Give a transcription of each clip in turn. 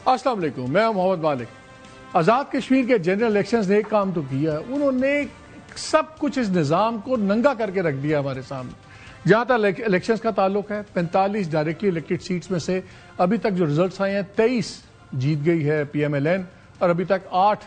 السلام علیکم، میں محمد مالک۔ آزاد کشمیر کے جنرل الیکشنز نے ایک کام تو کیا ہے، انہوں نے سب کچھ اس نظام کو ننگا کر کے رکھ دیا ہمارے سامنے۔ جہاں تک الیکشنز کا تعلق ہے، 45 ڈائریکٹلی الیکٹڈ سیٹس میں سے ابھی تک جو ریزلٹس آئے ہیں 23 جیت گئی ہے پی ایم ایل این، اور ابھی تک 8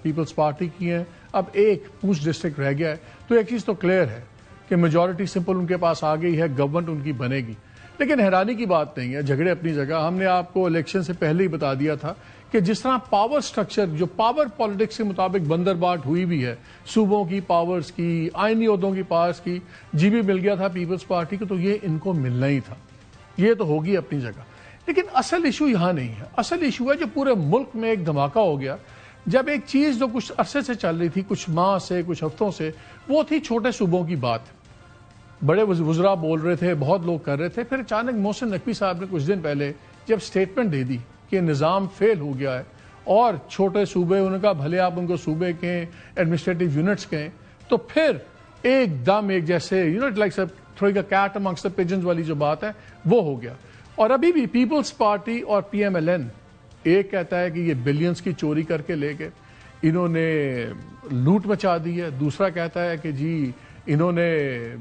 پیپلز پارٹی کی ہیں، اب ایک پونچھ ڈسٹرکٹ رہ گیا ہے۔ تو ایک چیز تو کلیئر ہے کہ میجورٹی سمپل ان کے پاس آ گئی ہے، گورنمنٹ ان کی بنے گی۔ لیکن حیرانی کی بات نہیں ہے، جھگڑے اپنی جگہ۔ ہم نے آپ کو الیکشن سے پہلے ہی بتا دیا تھا کہ جس طرح پاور سٹرکچر جو پاور پالیٹکس کے مطابق بندر بانٹ ہوئی بھی ہے، صوبوں کی پاورز کی، آئینی عہدوں کی پاورز کی، جی بھی مل گیا تھا پیپلز پارٹی کو، تو یہ ان کو ملنا ہی تھا۔ یہ تو ہوگی اپنی جگہ، لیکن اصل ایشو یہاں نہیں ہے۔ اصل ایشو ہے جو پورے ملک میں ایک دھماکہ ہو گیا جب ایک چیز جو کچھ عرصے سے چل رہی تھی، کچھ ماہ سے، کچھ ہفتوں سے، وہ تھی چھوٹے صوبوں کی بات۔ بڑے وزراء بول رہے تھے، بہت لوگ کر رہے تھے، پھر اچانک محسن نقوی صاحب نے کچھ دن پہلے جب سٹیٹمنٹ دے دی کہ نظام فیل ہو گیا ہے اور چھوٹے صوبے، انہوں نے کہا بھلے آپ ان کو صوبے کہیں، ایڈمنسٹریٹو یونٹس کہیں، تو پھر ایک دم ایک جیسے لائک تھوڑی کا کیٹ امنگسٹ دی پجنز والی جو بات ہے وہ ہو گیا۔ اور ابھی بھی پیپلز پارٹی اور پی ایم ایل این ایک کہتا ہے کہ یہ بلینز کی چوری کر کے لے گئے، انہوں نے لوٹ مچا دی ہے، دوسرا کہتا ہے کہ جی انہوں نے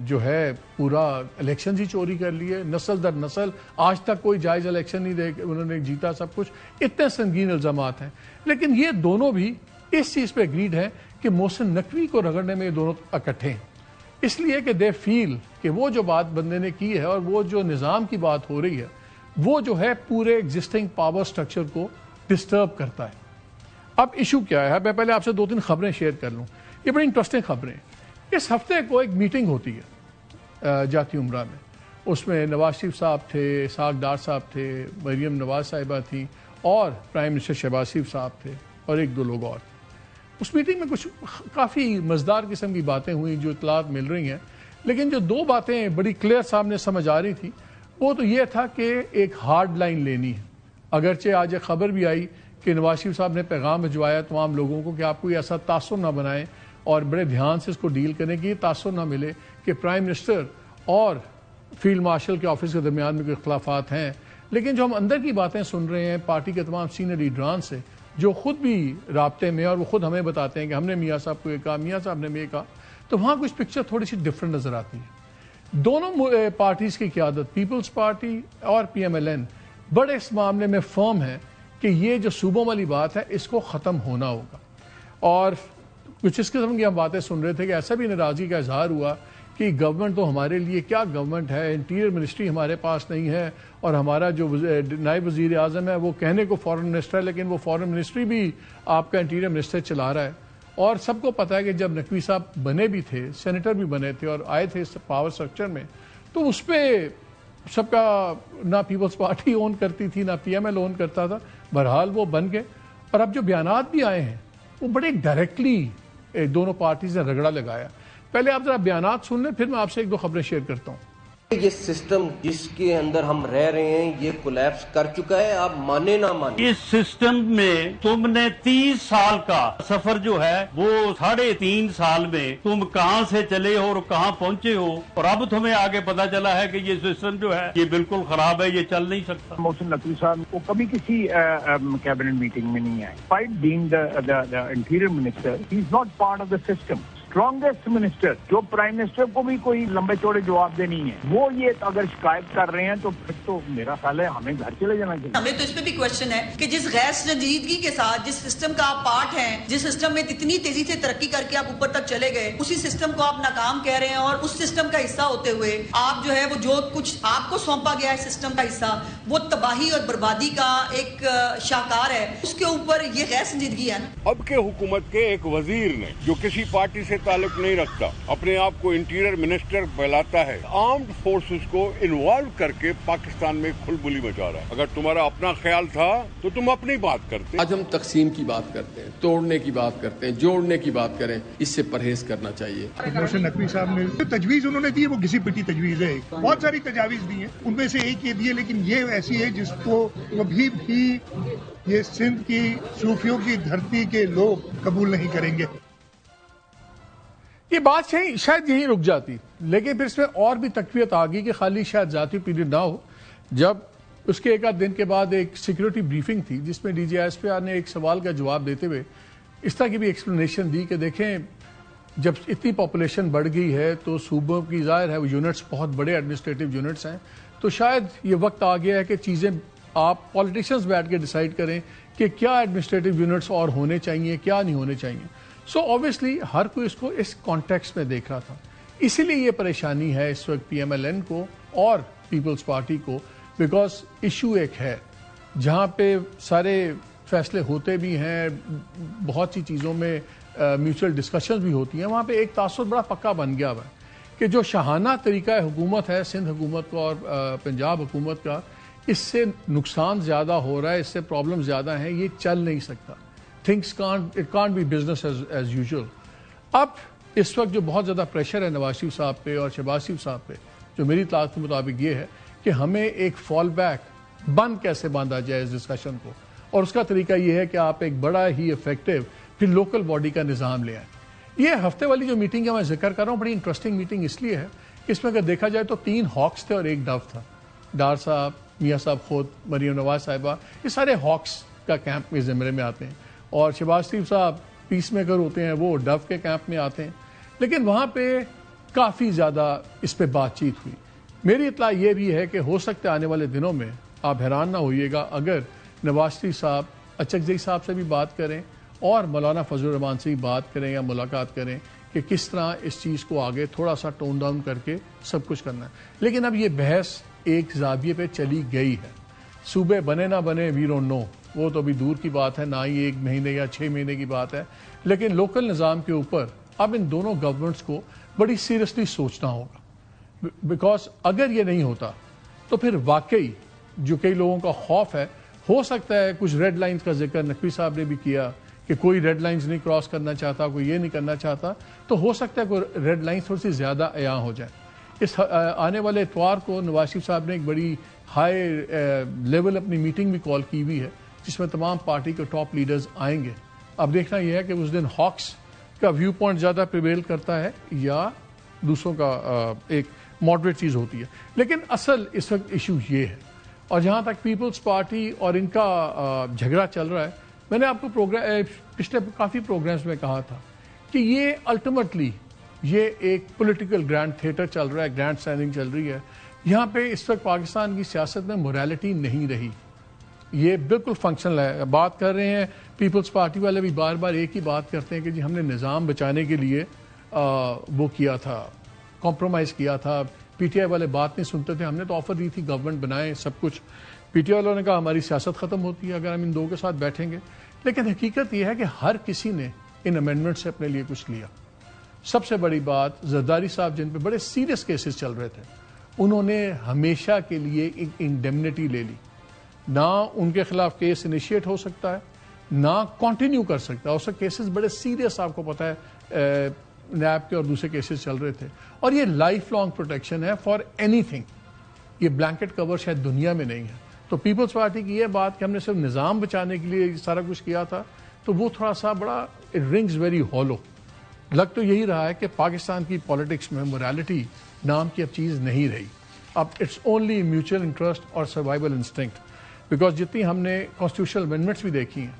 جو ہے پورا الیکشن ہی چوری کر لیے، نسل در نسل آج تک کوئی جائز الیکشن نہیں دے، انہوں نے جیتا سب کچھ۔ اتنے سنگین الزامات ہیں، لیکن یہ دونوں بھی اس چیز پہ اگریڈ ہیں کہ محسن نقوی کو رگڑنے میں یہ دونوں اکٹھے ہیں، اس لیے کہ دے فیل کہ وہ جو بات بندے نے کی ہے اور وہ جو نظام کی بات ہو رہی ہے وہ جو ہے پورے ایگزسٹنگ پاور سٹرکچر کو ڈسٹرب کرتا ہے۔ اب ایشو کیا ہے؟ میں پہلے آپ سے 2-3 خبریں شیئر کر لوں، یہ بڑی انٹرسٹنگ خبریں۔ اس ہفتے کو ایک میٹنگ ہوتی ہے جاتی عمرہ میں، اس میں نواز شریف صاحب تھے، اسحاق ڈار صاحب تھے، مریم نواز صاحبہ تھیں، اور پرائم منسٹر شہباز شریف صاحب تھے، اور 1-2 لوگ اور تھے۔ اس میٹنگ میں کچھ کافی مزدار قسم کی باتیں ہوئیں جو اطلاعات مل رہی ہیں، لیکن جو 2 باتیں بڑی کلیئر سامنے سمجھ آ رہی تھی وہ تو یہ تھا کہ ایک ہارڈ لائن لینی ہے۔ اگرچہ آج ایک خبر بھی آئی کہ نواز شریف صاحب نے پیغام بھجوایا تمام لوگوں کو کہ آپ کوئی ایسا تاثر نہ بنائیں اور بڑے دھیان سے اس کو ڈیل کرنے کی، یہ تاثر نہ ملے کہ پرائم منسٹر اور فیلڈ مارشل کے آفس کے درمیان میں کوئی اختلافات ہیں۔ لیکن جو ہم اندر کی باتیں سن رہے ہیں پارٹی کے تمام سینئر لیڈران سے، جو خود بھی رابطے میں، اور وہ خود ہمیں بتاتے ہیں کہ ہم نے میاں صاحب کو یہ کہا، میاں صاحب نے یہ کہا، تو وہاں کچھ پکچر تھوڑی سی ڈفرنٹ نظر آتی ہے۔ دونوں پارٹیز کی قیادت، پیپلز پارٹی اور پی ایم ایل این، بڑے اس معاملے میں فرم ہے کہ یہ جو صوبوں والی بات ہے اس کو ختم ہونا ہوگا۔ اور کچھ اس قسم کی ہم باتیں سن رہے تھے کہ ایسا بھی ناراضگی کا اظہار ہوا کہ گورنمنٹ تو ہمارے لیے کیا گورنمنٹ ہے، انٹیریئر منسٹری ہمارے پاس نہیں ہے، اور ہمارا جو نائب وزیر اعظم ہے وہ کہنے کو فارن منسٹر ہے، لیکن وہ فارن منسٹری بھی آپ کا انٹیریئر منسٹر چلا رہا ہے۔ اور سب کو پتہ ہے کہ جب نقوی صاحب بنے بھی تھے، سینیٹر بھی بنے تھے اور آئے تھے اس پاور سٹرکچر میں، تو اس پہ سب کا نہ پیپلز پارٹی اون کرتی تھی نہ پی ایم ایل اون کرتا تھا۔ بہرحال وہ بن گئے، اور اب جو بیانات بھی آئے ہیں وہ بڑے ڈائریکٹلی دونوں پارٹیز نے رگڑا لگایا۔ پہلے آپ ذرا بیانات سن لیں، پھر میں آپ سے 1-2 خبریں شیئر کرتا ہوں۔ یہ سسٹم جس کے اندر ہم رہ رہے ہیں یہ کولیپس کر چکا ہے، آپ مانے نہ مانے۔ اس سسٹم میں تم نے 30 سال کا سفر جو ہے وہ 3.5 سال میں تم کہاں سے چلے ہو اور کہاں پہنچے ہو، اور اب تمہیں آگے پتا چلا ہے کہ یہ سسٹم جو ہے یہ بالکل خراب ہے، یہ چل نہیں سکتا۔ محسن نقوی صاحب وہ کبھی کسی کیبنٹ میٹنگ میں نہیں آئے۔ Despite being the interior minister, he is not part of the system. Strongest minister جو پرائم منسٹر کو بھی کوئی لمبے چوڑے جواب دے نہیں ہے، وہ یہ اگر شکایت کر رہے ہیں تو پھر تو میرا خیال ہے ہمیں گھر چلے جانا چاہیے۔ ہمیں تو اس پہ بھی کوشچن ہے کہ جس غیر سنجیدگی کے ساتھ جس سسٹم کا آپ پارٹ ہیں، جس سسٹم میں اتنی تیزی سے ترقی کر کے آپ اوپر تک چلے گئے، اسی سسٹم کو آپ ناکام کہہ رہے ہیں، اور اس سسٹم کا حصہ ہوتے ہوئے آپ جو ہے وہ جو کچھ آپ کو سونپا گیا ہے سسٹم کا حصہ، وہ تباہی اور بربادی کا ایک شاہکار ہے، اس کے اوپر یہ غیر سنجیدگی ہے نا۔ اب کے حکومت کے ایک وزیر نے جو کسی پارٹی سے تعلق نہیں رکھتا، اپنے آپ کو انٹیریئر منسٹر بہلاتا ہے، آرمڈ فورسز کو انوالو کر کے پاکستان میں کھلبلی مچا رہا ہے۔ اگر تمہارا اپنا خیال تھا تو تم اپنی بات کرتے۔ آج ہم تقسیم کی بات کرتے ہیں، توڑنے کی بات کرتے ہیں، جوڑنے کی بات کریں، اس سے پرہیز کرنا چاہیے۔ محسن نقوی صاحب نے جو تجویز انہوں نے دی ہے وہ گھسی پٹی تجویز ہے، بہت ساری تجاویز دی ہیں، ان میں سے ایک یہ دی ہے، لیکن یہ ایسی ہے جس کو کبھی بھی یہ سندھ کی صوفیوں کی دھرتی کے لوگ قبول نہیں کریں گے۔ یہ بات شاید یہیں رک جاتی، لیکن پھر اس میں اور بھی تقویت آ گئی کہ خالی شاید ذاتی پیریڈ نہ ہو۔ جب اس کے ایک آدھ دن کے بعد ایک سیکورٹی بریفنگ تھی جس میں D G S P R نے ایک سوال کا جواب دیتے ہوئے اس طرح کی بھی ایکسپلینیشن دی کہ دیکھیں جب اتنی پاپولیشن بڑھ گئی ہے تو صوبوں کی ظاہر ہے وہ یونٹس بہت بڑے ایڈمنسٹریٹو یونٹس ہیں، تو شاید یہ وقت آ گیا ہے کہ چیزیں آپ پولیٹیشنز بیٹھ کے ڈیسائیڈ کریں کہ کیا ایڈمنسٹریٹو یونٹس اور ہونے چاہیے کیا نہیں ہونے چاہیے. سو آبویسلی ہر کوئی اس کو اس کانٹیکسٹ میں دیکھ رہا تھا. اسی لیے یہ پریشانی ہے اس وقت پی ایم ایل این کو اور پیپلز پارٹی کو، بیکاز ایشو ایک ہے جہاں پہ سارے فیصلے ہوتے بھی ہیں، بہت سی چیزوں میں میوچل ڈسکشنز بھی ہوتی ہیں، وہاں پہ ایک تاثر بڑا پکا بن گیا ہوا ہے کہ جو شاہانہ طریقہ حکومت ہے سندھ حکومت کا اور پنجاب حکومت کا، اس سے نقصان زیادہ ہو رہا ہے، اس سے پرابلم زیادہ ہیں، یہ چل نہیں سکتا. Things can't be business as usual. اب اس وقت جو بہت زیادہ پریشر ہے نواز شریف صاحب پہ اور شہباز شریف صاحب پہ، جو میری اطلاعات کے مطابق یہ ہے کہ ہمیں ایک فال بیک بند کیسے باندھا جائے اس ڈسکشن کو، اور اس کا طریقہ یہ ہے کہ آپ ایک بڑا ہی افیکٹو پھر لوکل باڈی کا نظام لے آئیں. یہ ہفتے والی جو میٹنگ ہے میں ذکر کر رہا ہوں، بڑی انٹرسٹنگ میٹنگ اس لیے ہے کہ اس میں اگر دیکھا جائے تو 3 ہاکس تھے اور 1 ڈو تھا. ڈار صاحب، میاں صاحب خود، مریم نواز صاحبہ، یہ سارے ہاکس کا کیمپ میں زمرے میں آتے ہیں، اور شہباز شریف صاحب پیس میکر ہوتے ہیں، وہ ڈو کے کیمپ میں آتے ہیں. لیکن وہاں پہ کافی زیادہ اس پہ بات چیت ہوئی. میری اطلاع یہ بھی ہے کہ ہو سکتا ہے آنے والے دنوں میں آپ حیران نہ ہوئیے گا اگر نواز شریف صاحب اچکزئی صاحب سے بھی بات کریں اور مولانا فضل الرحمان سے بھی بات کریں یا ملاقات کریں کہ کس طرح اس چیز کو آگے تھوڑا سا ٹون ڈاؤن کر کے سب کچھ کرنا ہے. لیکن اب یہ بحث ایک زاویے پہ چلی گئی ہے. صوبے بنے نہ بنے وی ڈونٹ نو، وہ تو ابھی دور کی بات ہے، نہ ہی 1 مہینے یا 6 مہینے کی بات ہے. لیکن لوکل نظام کے اوپر اب ان دونوں گورنمنٹس کو بڑی سیریسلی سوچنا ہوگا، بیکاز اگر یہ نہیں ہوتا تو پھر واقعی جو کئی لوگوں کا خوف ہے، ہو سکتا ہے کچھ ریڈ لائنز کا ذکر نقوی صاحب نے بھی کیا کہ کوئی ریڈ لائنز نہیں کراس کرنا چاہتا، کوئی یہ نہیں کرنا چاہتا، تو ہو سکتا ہے کوئی ریڈ لائنز تھوڑی سی زیادہ عیاں ہو جائیں. اس آنے والے اتوار کو نواز شریف صاحب نے ایک بڑی ہائی لیول اپنی میٹنگ بھی کال کی ہوئی ہے جس میں تمام پارٹی کے ٹاپ لیڈرز آئیں گے. اب دیکھنا یہ ہے کہ اس دن ہاکس کا ویو پوائنٹ زیادہ پریویل کرتا ہے یا دوسروں کا ایک ماڈریٹ چیز ہوتی ہے. لیکن اصل اس وقت ایشو یہ ہے، اور جہاں تک پیپلز پارٹی اور ان کا جھگڑا چل رہا ہے، میں نے آپ کو پچھلے کافی پروگرامز میں کہا تھا کہ یہ الٹیمیٹلی یہ ایک پولیٹیکل گرینڈ تھیٹر چل رہا ہے، گرینڈ اسٹینڈنگ چل رہی ہے. یہاں پہ اس وقت پاکستان کی سیاست میں موریلٹی نہیں رہی، یہ بالکل فنکشنل ہے. بات کر رہے ہیں پیپلز پارٹی والے بھی بار بار ایک ہی بات کرتے ہیں کہ جی ہم نے نظام بچانے کے لیے وہ کیا تھا، کمپرومائز کیا تھا. پی ٹی آئی والے بات نہیں سنتے تھے، ہم نے تو آفر دی تھی گورنمنٹ بنائیں سب کچھ. پی ٹی آئی والوں نے کہا ہماری سیاست ختم ہوتی ہے اگر ہم ان دو کے ساتھ بیٹھیں گے. لیکن حقیقت یہ ہے کہ ہر کسی نے ان امینڈمنٹ سے اپنے لیے کچھ لیا. سب سے بڑی بات زرداری صاحب جن پہ بڑے سیریس کیسز چل رہے تھے، انہوں نے ہمیشہ کے لیے ایک انڈیمنیٹی لے لی. نہ ان کے خلاف کیس انیشیٹ ہو سکتا ہے، نہ کنٹینیو کر سکتا. اس وقت کیسز بڑے سیریس آپ کو پتہ ہے نیب کے اور دوسرے کیسز چل رہے تھے، اور یہ لائف لانگ پروٹیکشن ہے فار اینی تھنگ. یہ بلینکٹ کور شاید دنیا میں نہیں ہے. تو پیپلز پارٹی کی یہ بات کہ ہم نے صرف نظام بچانے کے لیے سارا کچھ کیا تھا، تو وہ تھوڑا سا بڑا اٹ رنگز ویری ہالو. لگ تو یہی رہا ہے کہ پاکستان کی پالیٹکس میں موریلٹی نام کی اب چیز نہیں رہی. اب اٹس اونلی میوچل انٹرسٹ اور سروائیول انسٹنکٹ. بیکاز جتنی ہم نے کانسٹیٹیوشنل امینڈمنٹس بھی دیکھی ہیں،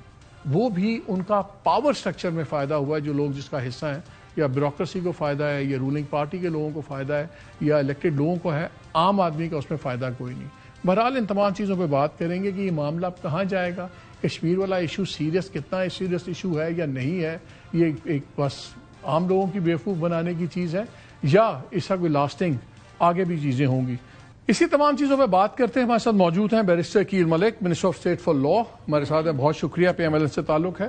وہ بھی ان کا پاور سٹرکچر میں فائدہ ہوا ہے. جو لوگ جس کا حصہ ہیں، یا بیوروکریسی کو فائدہ ہے، یا رولنگ پارٹی کے لوگوں کو فائدہ ہے، یا الیکٹڈ لوگوں کو ہے، عام آدمی کا اس میں فائدہ کوئی نہیں. بہرحال ان تمام چیزوں پہ بات کریں گے کہ یہ معاملہ اب کہاں جائے گا، کشمیر والا ایشو سیریس کتنا سیریس ایشو ہے یا نہیں ہے، یہ ایک بس عام لوگوں کی بیوقوف بنانے کی چیز ہے، یا اس کا کوئی لاسٹنگ آگے بھی چیزیں ہوں گی. اسی تمام چیزوں پہ بات کرتے ہیں. ہمارے ساتھ موجود ہیں barrister Aqeel Malik, minister of state for law, ہمارے ساتھ ہیں. بہت شکریہ، پی ایم ایل این سے تعلق ہے.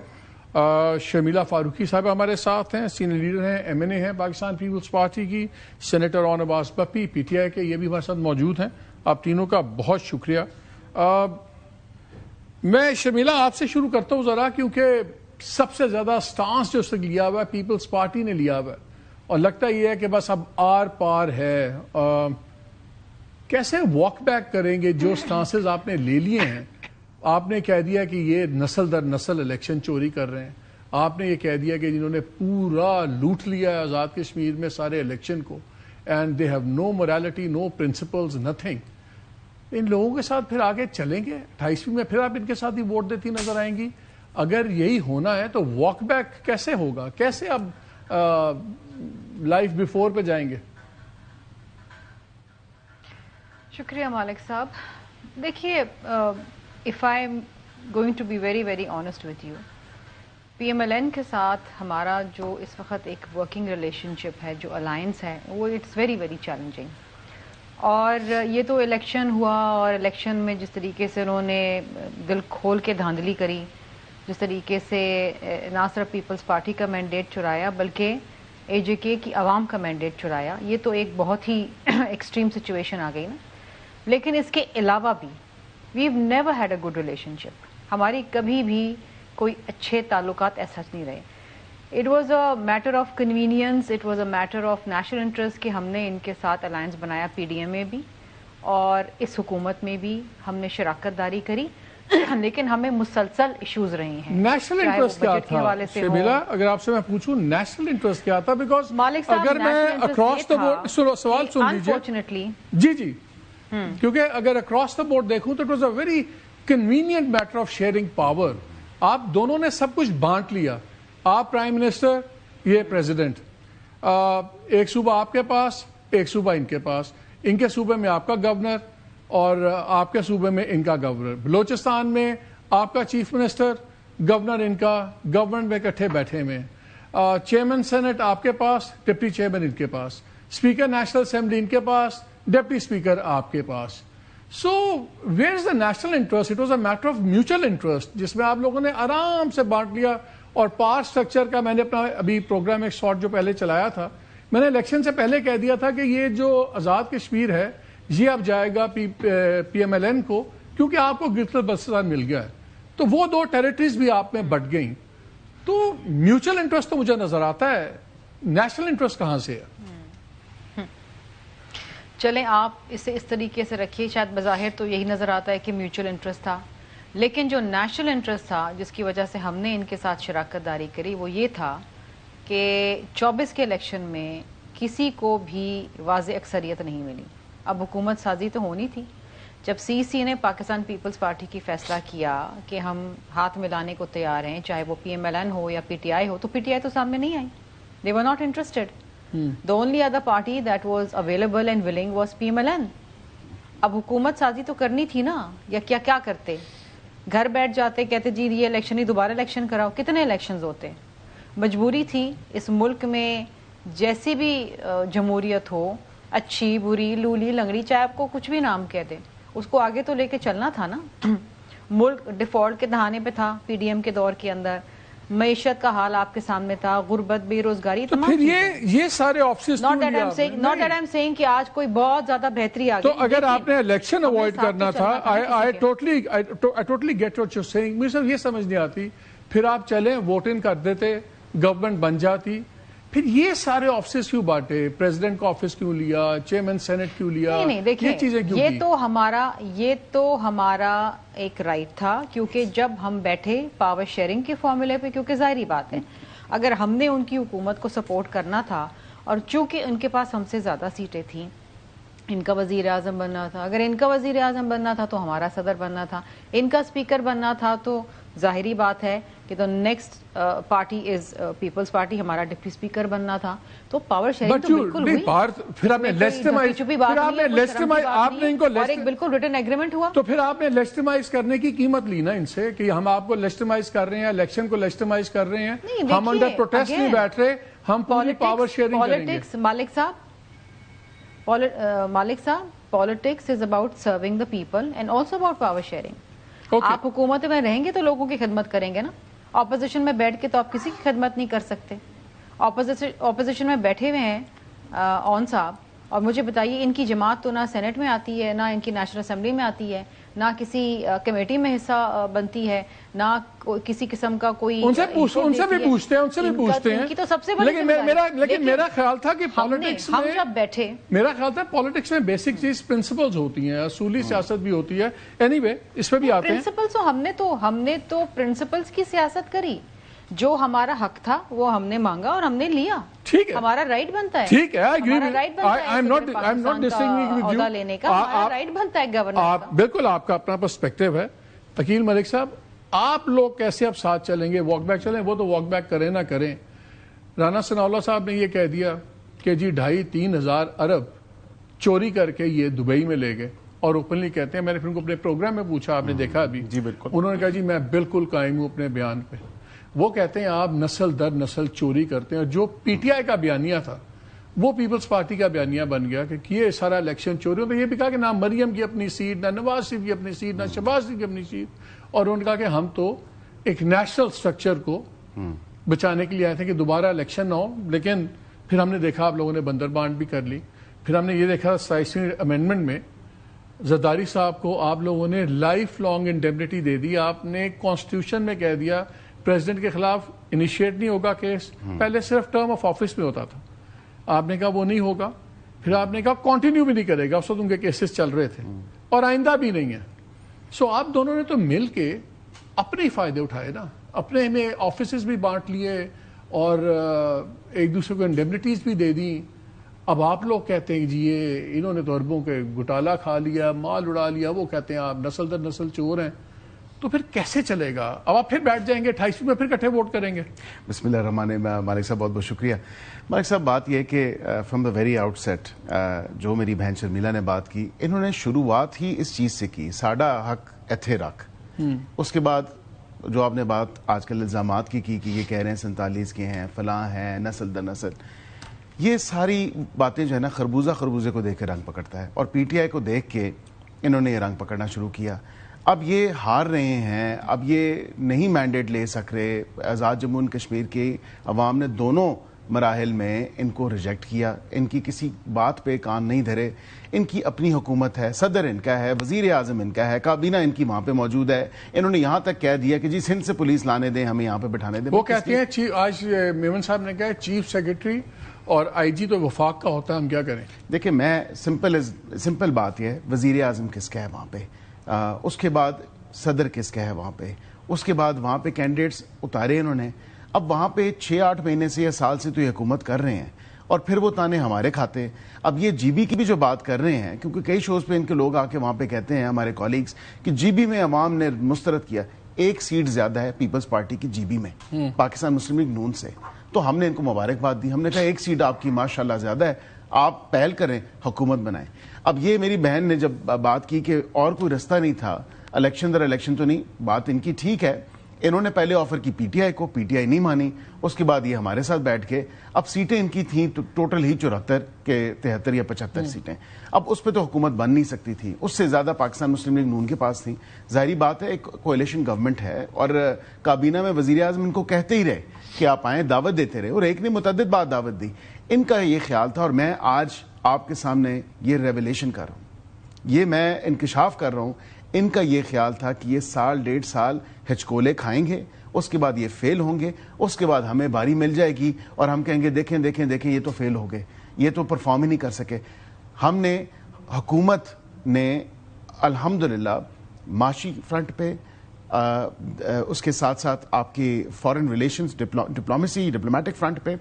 شرمیلا فاروقی صاحب ہمارے ساتھ ہیں، سینئر لیڈر ہیں، ایم این اے ہیں پاکستان پیپلز پارٹی کی. سینیٹر اون عباس بپی پی ٹی آئی کے، یہ بھی ہمارے ساتھ موجود ہیں. آپ تینوں کا بہت شکریہ. میں شرمیلا آپ سے شروع کرتا ہوں ذرا، کیونکہ سب سے زیادہ سٹانس جو اس نے لیا ہوا ہے پیپلز پارٹی نے لیا ہوا ہے، اور لگتا یہ ہے کہ بس اب آر پار ہے. کیسے واک بیک کریں گے جو سٹانسز آپ نے لے لیے ہیں؟ آپ نے کہہ دیا کہ یہ نسل در نسل الیکشن چوری کر رہے ہیں. آپ نے یہ کہہ دیا کہ جنہوں نے پورا لوٹ لیا ہے آزاد کشمیر میں سارے الیکشن کو، and they have no morality, no principles, nothing. ان لوگوں کے ساتھ پھر آگے چلیں گے 28ویں میں پھر آپ ان کے ساتھ ہی ووٹ دیتی نظر آئیں گی. اگر یہی ہونا ہے تو واک بیک کیسے ہوگا؟ کیسے اب لائف بیفور پہ جائیں گے؟ شکریہ مالک صاحب. دیکھیے if I am going to be very very honest with you, P M L N کے ساتھ ہمارا جو اس وقت ایک ورکنگ ریلیشن شپ ہے, جو الائنس ہے, وہ اٹس ویری ویری چیلنجنگ. اور یہ تو الیکشن ہوا اور الیکشن میں جس طریقے سے انہوں نے دل کھول کے دھاندلی کری, جس طریقے سے نہ صرف پیپلز پارٹی کا مینڈیٹ چرایا بلکہ اے جے کے کی عوام کا مینڈیٹ چرایا, یہ تو ایک بہت ہی ایکسٹریم سچویشن آ گئی نا. لیکن اس کے علاوہ بھی we've never had a good relationship. ہماری کبھی بھی کوئی اچھے تعلقات ایسا نہیں رہے. It was a matter of convenience, it was a matter of national interest کہ ہم نے ان کے ساتھ الائنس بنایا پی ڈی ایم میں بھی اور اس حکومت میں بھی ہم نے شراکت داری کری, لیکن ہمیں مسلسل ایشوز رہے ہیں. نیشنل انٹرسٹ کیا تھا شبیلا, اگر آپ سے میں پوچھوں نیشنل انٹرسٹ کیا تھا؟ بیکاز اگر میں اکراس دا بورڈ سوال سن لیجیے انفارچونیٹلی, جی کیونکہ اگر اکراس دا بورڈ دیکھوں تو it was a very convenient matter of sharing power. آپ دونوں نے سب کچھ بانٹ لیا, آپ پرائم منسٹر, یہ پریزیڈنٹ, ایک صوبہ آپ کے پاس, ایک صوبہ ان کے پاس, ان کے صوبے میں آپ کا گورنر اور آپ کے صوبے میں ان کا گورنر. بلوچستان میں آپ کا چیف منسٹر, گورنر ان کا, گورنمنٹ میں اکٹھے بیٹھے ہوئے. چیئرمین سینٹ آپ کے پاس, ڈپٹی چیئرمین ان کے پاس, اسپیکر نیشنل اسمبلی ان کے پاس, ڈپٹی اسپیکر آپ کے پاس. So where is the national interest? It was a matter of mutual interest جس میں آپ لوگوں نے آرام سے بانٹ لیا. اور پار اسٹرکچر کا میں نے اپنا ابھی پروگرام ایک شارٹ جو پہلے چلایا تھا, میں نے الیکشن سے پہلے کہہ دیا تھا کہ یہ جو آزاد کشمیر ہے یہ اب جائے گا پی ایم ایل این کو, کیونکہ آپ کو گلگت بلتستان مل گیا ہے. تو وہ دو ٹیریٹریز بھی آپ میں بٹ گئیں. تو میوچل انٹرسٹ تو مجھے نظر آتا ہے, نیشنل انٹرسٹ کہاں سے ہے؟ چلیں آپ اسے اس طریقے سے رکھیے, شاید بظاہر تو یہی نظر آتا ہے کہ میوچل انٹرسٹ تھا, لیکن جو نیشنل انٹرسٹ تھا جس کی وجہ سے ہم نے ان کے ساتھ شراکت داری کری وہ یہ تھا کہ 24 کے الیکشن میں کسی کو بھی واضح اکثریت نہیں ملی. اب حکومت سازی تو ہونی تھی. جب سی سی نے پاکستان پیپلز پارٹی کی فیصلہ کیا کہ ہم ہاتھ ملانے کو تیار ہیں, چاہے وہ پی ایم ایل این ہو یا پی ٹی آئی ہو, تو پی ٹی آئی تو سامنے نہیں آئی. They were not interested. The only other party that was available and willing was PMLN. اب حکومت سازی تو کرنی تھی نا, یا کیا کرتے؟ گھر بیٹھ جاتے, کہتے جی یہ الیکشن ہی دوبارہ الیکشن کراؤ. کتنے الیکشنز ہوتے؟ مجبوری تھی اس ملک میں جیسی بھی جمہوریت ہو, اچھی بری لولی لنگڑی, چاہے آپ کو کچھ بھی نام کہہ دے, اس کو آگے تو لے کے چلنا تھا نا. ملک ڈیفالٹ کے دہانے پہ تھا پی ڈی ایم کے دور کے اندر, معیشت کا حال آپ کے سامنے تھا, غربت, بے روزگاری, تو پھر یہ سارے options not that I'm saying کہ آج کوئی بہت زیادہ بہتری آ گئی. تو اگر آپ نے الیکشن اوائڈ کرنا تھا, I totally get what you're saying. مجھے صرف یہ سمجھ نہیں آتی, پھر آپ چلیں ووٹ ان کر دیتے, گورنمنٹ بن جاتی, پھر یہ سارے آفسز کیوں بانٹے, پریزیڈنٹ کا آفس کیوں لیا, چیئرمین سینٹ کیوں لیا, یہ چیزیں کیوں کی؟ یہ تو ہمارا ایک رائٹ تھا, کیونکہ جب ہم بیٹھے پاور شیئرنگ کے فارمولے پہ, کیونکہ ظاہری بات ہے اگر ہم نے ان کی حکومت کو سپورٹ کرنا تھا, اور چونکہ ان کے پاس ہم سے زیادہ سیٹیں تھیں, ان کا وزیر اعظم بننا تھا, اگر ان کا وزیر اعظم بننا تھا تو ہمارا صدر بننا تھا, ان کا اسپیکر بننا تھا, تو ظاہری بات ہے کہ تو next party is Peoples Party, ہمارا ڈپٹی اسپیکر بننا تھا. تو پاور شیئرنگ تو بالکل ہوئی, پھر آپ نے بالکل ریٹن ایگریمنٹ ہوا. تو پھر آپ نے لیجٹمائز کرنے کی قیمت لی نا ان سے, کہ ہم آپ کو لیجٹمائز کر رہے ہیں, الیکشن کو لیجٹمائز کر رہے ہیں, ہم انڈر پروٹیسٹ نہیں بیٹھ رہے, ہم پوری پاور شیئرنگ کریں گے. مالک صاحب, politics is about serving the people and also about power sharing. آپ حکومت میں رہیں گے تو لوگوں کی خدمت کریں گے نا. اپوزیشن میں بیٹھ کے تو آپ کسی کی خدمت نہیں کر سکتے. اپوزیشن میں بیٹھے ہوئے ہیں اون صاحب, اور مجھے بتائیے ان کی جماعت تو نہ سینٹ میں آتی ہے, نہ ان کی نیشنل اسمبلی میں آتی ہے, نہ کسی کمیٹی میں حصہ بنتی ہے, نہ کسی قسم کا کوئی. ان سے بھی پوچھتے ہیں کی تو سب سے بڑی. لیکن میرا خیال تھا کہ پالیٹکس ہم جب بیٹھے, میرا خیال تھا پالیٹکس میں بیسک چیز پرنسپلز ہوتی ہیں, اصولی سیاست بھی ہوتی ہے. اینی وے اس پہ بھی آتے ہیں پرنسپلز. ہم نے تو پرنسپلز کی سیاست کری, جو ہمارا حق تھا وہ ہم نے مانگا اور ہم نے لیا. ٹھیک ہے ہمارا رائٹ بنتا ہے, ٹھیک ہے, ہمارا رائٹ بنتا ہے, I'm not disagreeing with you. عہدہ لینے کا ہمارا رائٹ بنتا ہے گورنر کا. بالکل آپ کا اپنا پرسپیکٹو ہے. عقیل ملک صاحب, آپ لوگ کیسے اب ساتھ چلیں گے؟ واک بیک چلیں, وہ تو واک بیک کریں نہ کریں. رانا ثناء اللہ صاحب نے یہ کہہ دیا کہ جی 2.5-3 ہزار ارب چوری کر کے یہ دبئی میں لے گئے, اور اوپنلی کہتے ہیں, میں نے پھر ان کو اپنے پروگرام میں پوچھا, آپ نے دیکھا ابھی, جی بالکل, انہوں نے کہا جی میں بالکل قائم ہوں اپنے بیان پہ. وہ کہتے ہیں آپ نسل در نسل چوری کرتے ہیں, اور جو پی ٹی آئی کا بیانیہ تھا وہ پیپلز پارٹی کا بیانیہ بن گیا کہ یہ سارا الیکشن چوری ہوتا ہے. یہ بھی کہا کہ نہ مریم کی اپنی سیٹ, نہ نواز شریف کی اپنی سیٹ, نہ شہباز شریف کی اپنی سیٹ, اور انہوں نے کہا کہ ہم تو ایک نیشنل سٹرکچر کو بچانے کے لیے آئے تھے کہ دوبارہ الیکشن نہ ہو. لیکن پھر ہم نے دیکھا آپ لوگوں نے بندر بانٹ بھی کر لی. پھر ہم نے یہ دیکھا 27ویں امینڈمنٹ میں زرداری صاحب کو آپ لوگوں نے لائف لانگ انڈیمنٹی دے دی. آپ نے کانسٹیٹیوشن میں کہہ دیا پریزیڈنٹ کے خلاف انیشیٹ نہیں ہوگا کیس, پہلے صرف ٹرم آف آفس میں ہوتا تھا, آپ نے کہا وہ نہیں ہوگا. پھر آپ نے کہا کنٹینیو بھی نہیں کرے گا, اس وقت ان کے کیسز چل رہے تھے, اور آئندہ بھی نہیں ہے. سو آپ دونوں نے تو مل کے اپنے فائدے اٹھائے نا, اپنے میں آفیسز بھی بانٹ لیے اور ایک دوسرے کو انڈیمنٹیز بھی دے دیں. اب آپ لوگ کہتے ہیں جی یہ انہوں نے تو اربوں کے گھٹالا کھا لیا, مال اڑا لیا, وہ کہتے ہیں آپ نسل در نسل چور ہیں. تو پھر کیسے چلے گا؟ اب آپ پھر بیٹھ جائیں گے 28 میں, پھر کٹھے ووٹ کریں گے. بسم اللہ الرحمن الرحیم. مالک صاحب بہت بہت شکریہ. مالک صاحب بات یہ کہ from the very outset جو میری بہن شرمیلا نے بات کی, انہوں نے شروعات ہی اس چیز سے کی ساڈا حق ایتھے رکھ. اس کے بعد جو آپ نے بات آج کل الزامات کی کہ یہ کہہ رہے ہیں 47 کے ہیں, فلاں ہیں, نسل در نسل, یہ ساری باتیں جو ہے نا خربوزے کو دیکھ کے رنگ پکڑتا ہے, اور پی ٹی آئی کو دیکھ کے انہوں نے یہ رنگ پکڑنا شروع کیا. اب یہ ہار رہے ہیں, اب یہ نہیں مینڈیٹ لے سک رہے. آزاد جموں اینڈ کشمیر کی عوام نے دونوں مراحل میں ان کو ریجیکٹ کیا, ان کی کسی بات پہ کان نہیں دھرے. ان کی اپنی حکومت ہے, صدر ان کا ہے, وزیر اعظم ان کا ہے, کابینہ ان کی وہاں پہ موجود ہے. انہوں نے یہاں تک کہہ دیا کہ جی سندھ سے پولیس لانے دیں, ہمیں یہاں پہ بٹھانے دیں. وہ کہتے ہیں آج میمن صاحب نے کہا چیف سیکرٹری اور آئی جی تو وفاق کا ہوتا ہے, ہم کیا کریں؟ دیکھیں میں سمپل بات یہ ہے, وزیر اعظم کس کا ہے وہاں پہ, اس کے بعد صدر کس کا ہے وہاں پہ, اس کے بعد وہاں پہ کینڈیڈیٹس اتارے انہوں نے. اب وہاں پہ 6-8 مہینے سے یا سال سے تو یہ حکومت کر رہے ہیں, اور پھر وہ تانے ہمارے کھاتے. اب یہ جی بی کی بھی جو بات کر رہے ہیں, کیونکہ کئی شوز پہ ان کے لوگ آ کے وہاں پہ کہتے ہیں ہمارے کولیگز کہ جی بی میں عوام نے مسترد کیا, 1 سیٹ زیادہ ہے پیپلز پارٹی کی جی بی میں پاکستان مسلم لیگ نون سے. تو ہم نے ان کو مبارکباد دی, ہم نے کہا 1 سیٹ آپ کی ماشاءاللہ زیادہ ہے, آپ پہل کریں, حکومت بنائیں. اب یہ میری بہن نے جب بات کی کہ اور کوئی رستہ نہیں تھا, الیکشن در الیکشن تو نہیں, بات ان کی ٹھیک ہے. انہوں نے پہلے آفر کی پی ٹی آئی کو, پی ٹی آئی نہیں مانی. اس کے بعد یہ ہمارے ساتھ بیٹھ کے, اب سیٹیں ان کی تھیں ٹوٹل ہی 74 کے 73 یا 75 سیٹیں. اب اس پہ تو حکومت بن نہیں سکتی تھی, اس سے زیادہ پاکستان مسلم لیگ نون کے پاس تھیں. ظاہری بات ہے ایک کولیشن گورنمنٹ ہے, اور کابینہ میں وزیر اعظم ان کو کہتے ہی رہے کہ آپ آئیں, دعوت دیتے رہے, اور ایک نے متعدد بار دعوت دی. ان کا یہ خیال تھا, اور میں آج آپ کے سامنے یہ ریویلیشن کر رہا ہوں, یہ میں انکشاف کر رہا ہوں. ان کا یہ خیال تھا کہ یہ 1.5 سال ہچکولے کھائیں گے, اس کے بعد یہ فیل ہوں گے, اس کے بعد ہمیں باری مل جائے گی اور ہم کہیں گے دیکھیں یہ تو فیل ہو گئے, یہ تو پرفارم ہی نہیں کر سکے. ہم نے, حکومت نے الحمدللہ معاشی فرنٹ پہ, اس کے ساتھ ساتھ آپ کی فارن ریلیشنز, ڈپلومیٹک فرنٹ پہ,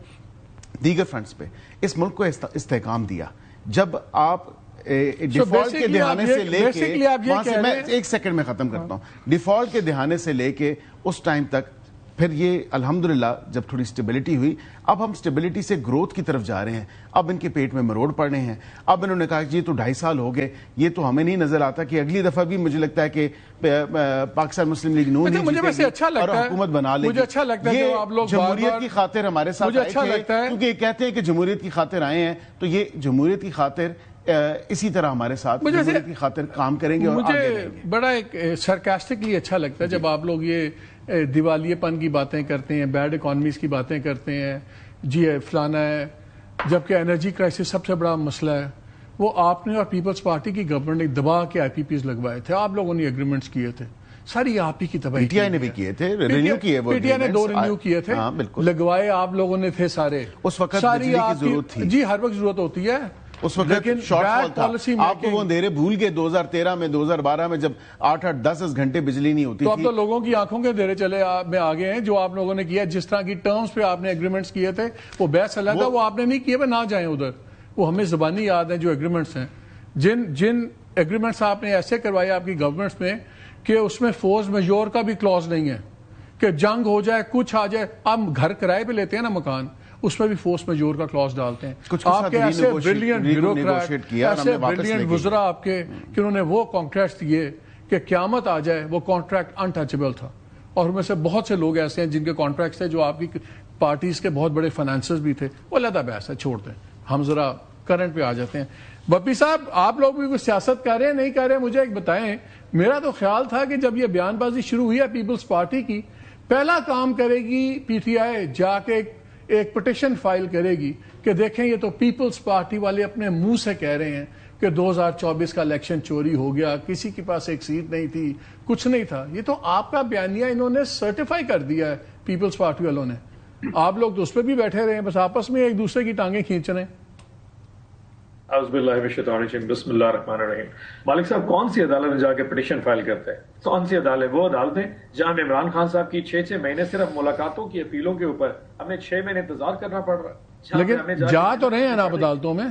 دیگر فرنٹس پہ اس ملک کو استحکام دیا. جب آپ ڈیفالٹ کے دہانے سے لے کے وہاں سے, میں 1 سیکنڈ میں ختم کرتا ہوں, ڈیفالٹ کے دہانے سے لے کے اس ٹائم تک, پھر یہ الحمدللہ جب تھوڑی سٹیبلٹی ہوئی, اب ہم سٹیبلٹی سے گروتھ کی طرف جا رہے ہیں. اب ان کے پیٹ میں مروڑ پڑ رہے ہیں. اب انہوں نے کہا کہ یہ تو 2.5 سال ہو گئے, یہ تو ہمیں نہیں نظر آتا کہ اگلی دفعہ بھی مجھے لگتا ہے کہ پاکستان مسلم لیگ نون اور حکومت بنا لے گی. یہ جمہوریت کی خاطر ہمارے ساتھ آئے تھے, کیونکہ یہ کہتے ہیں کہ جمہوریت کی خاطر آئے ہیں, تو یہ جمہوریت کی خاطر اسی طرح ہمارے ساتھ جمہوریت کی خاطر کام کریں گے. اور مجھے بڑا ایک سرکاسٹکلی اچھا لگتا ہے جب آپ لوگ یہ دیوالیے پن کی باتیں کرتے ہیں, بیڈ اکانومیز کی باتیں کرتے ہیں, جی فلانا ہے, جبکہ انرجی کرائسس سب سے بڑا مسئلہ ہے. وہ آپ نے اور پیپلز پارٹی کی گورنمنٹ نے دبا کے آئی پی پیز لگوائے تھے, آپ لوگوں نے ایگریمنٹس کیے تھے, ساری آپ ہی کی تباہی. پی ٹی آئی نے بھی کیے تھے, رینیو کیے, وہ پی ٹی آئی نے 2 رینیو کیے تھے, لگوائے آپ لوگوں نے تھے سارے. اس وقت بجلی کی ضرورت تھی. جی ہر وقت ضرورت ہوتی ہے, اس وقت شارٹ فال تھا. آپ کو وہ اندھیرے بھول گئے 2013 میں 2012 میں جب 8-10 گھنٹے بجلی نہیں ہوتی تو تھی. اب تو لوگوں کی آنکھوں کے اندھیرے چلے میں آگے ہیں. جو آپ لوگوں نے کیا جس طرح کی ٹرمز پہ آپ نے ایگریمنٹس کیے تھے وہ بحث الگ ہے, وہ آپ نے نہیں کیے. نہ جائیں ادھر, وہ ہمیں زبانی یاد ہیں جو ایگریمنٹس ہیں. جن ایگریمنٹس آپ نے ایسے کروائے آپ کی گورنمنٹس میں کہ اس میں فورس میجور کا بھی کلوز نہیں ہے کہ جنگ ہو جائے کچھ آ جائے. آپ گھر کرائے پہ لیتے ہیں نا مکان, اس میں بھی فورس میجور کا کلوز ڈالتے ہیں. آپ کے ایسے بریلینٹ بیوروکریٹ, ایسے بریلینٹ وزراء آپ کے کہ انہوں نے وہ کانٹریکٹ دیے کہ قیامت آ جائے, وہ کانٹریکٹ انٹچبل تھا. اور ان میں سے بہت سے لوگ ایسے ہیں جن کے کانٹریکٹس تھے جو آپ کی پارٹیز کے بہت بڑے فائنانسرز بھی تھے. وہ علیحدہ بحث ہے, چھوڑ دیں. ہم ذرا کرنٹ پہ آ جاتے ہیں. بپی صاحب آپ لوگ بھی کوئی سیاست کر رہے ہیں نہیں کر رہے, مجھے ایک بتائیں. میرا تو خیال تھا کہ جب یہ بیان بازی شروع ہوئی ہے پیپلز پارٹی کی, پہلا کام کرے گی پی ٹی آئی جا کے ایک پٹیشن فائل کرے گی کہ دیکھیں یہ تو پیپلز پارٹی والے اپنے منہ سے کہہ رہے ہیں کہ 2024 کا الیکشن چوری ہو گیا, کسی کے پاس ایک سیٹ نہیں تھی, کچھ نہیں تھا. یہ تو آپ کا بیانیہ انہوں نے سرٹیفائی کر دیا ہے پیپلز پارٹی والوں نے. آپ لوگ تو اس پہ بھی بیٹھے رہے ہیں, بس آپس میں ایک دوسرے کی ٹانگیں کھینچ رہے ہیں. اعوذ باللہ من الشیطان الرجیم, بسم اللہ الرحمن الرحیم. مالک صاحب کون سی عدالت میں جا کے پٹیشن فائل کرتے ہیں؟ کون سی عدالت؟ وہ عدالتیں جہاں عمران خان صاحب کی 6 مہینے صرف ملاقاتوں کی اپیلوں کے اوپر ہمیں 6 مہینے انتظار کرنا پڑ رہا ہے. لیکن جا تو رہے ہیں نا عدالتوں میں,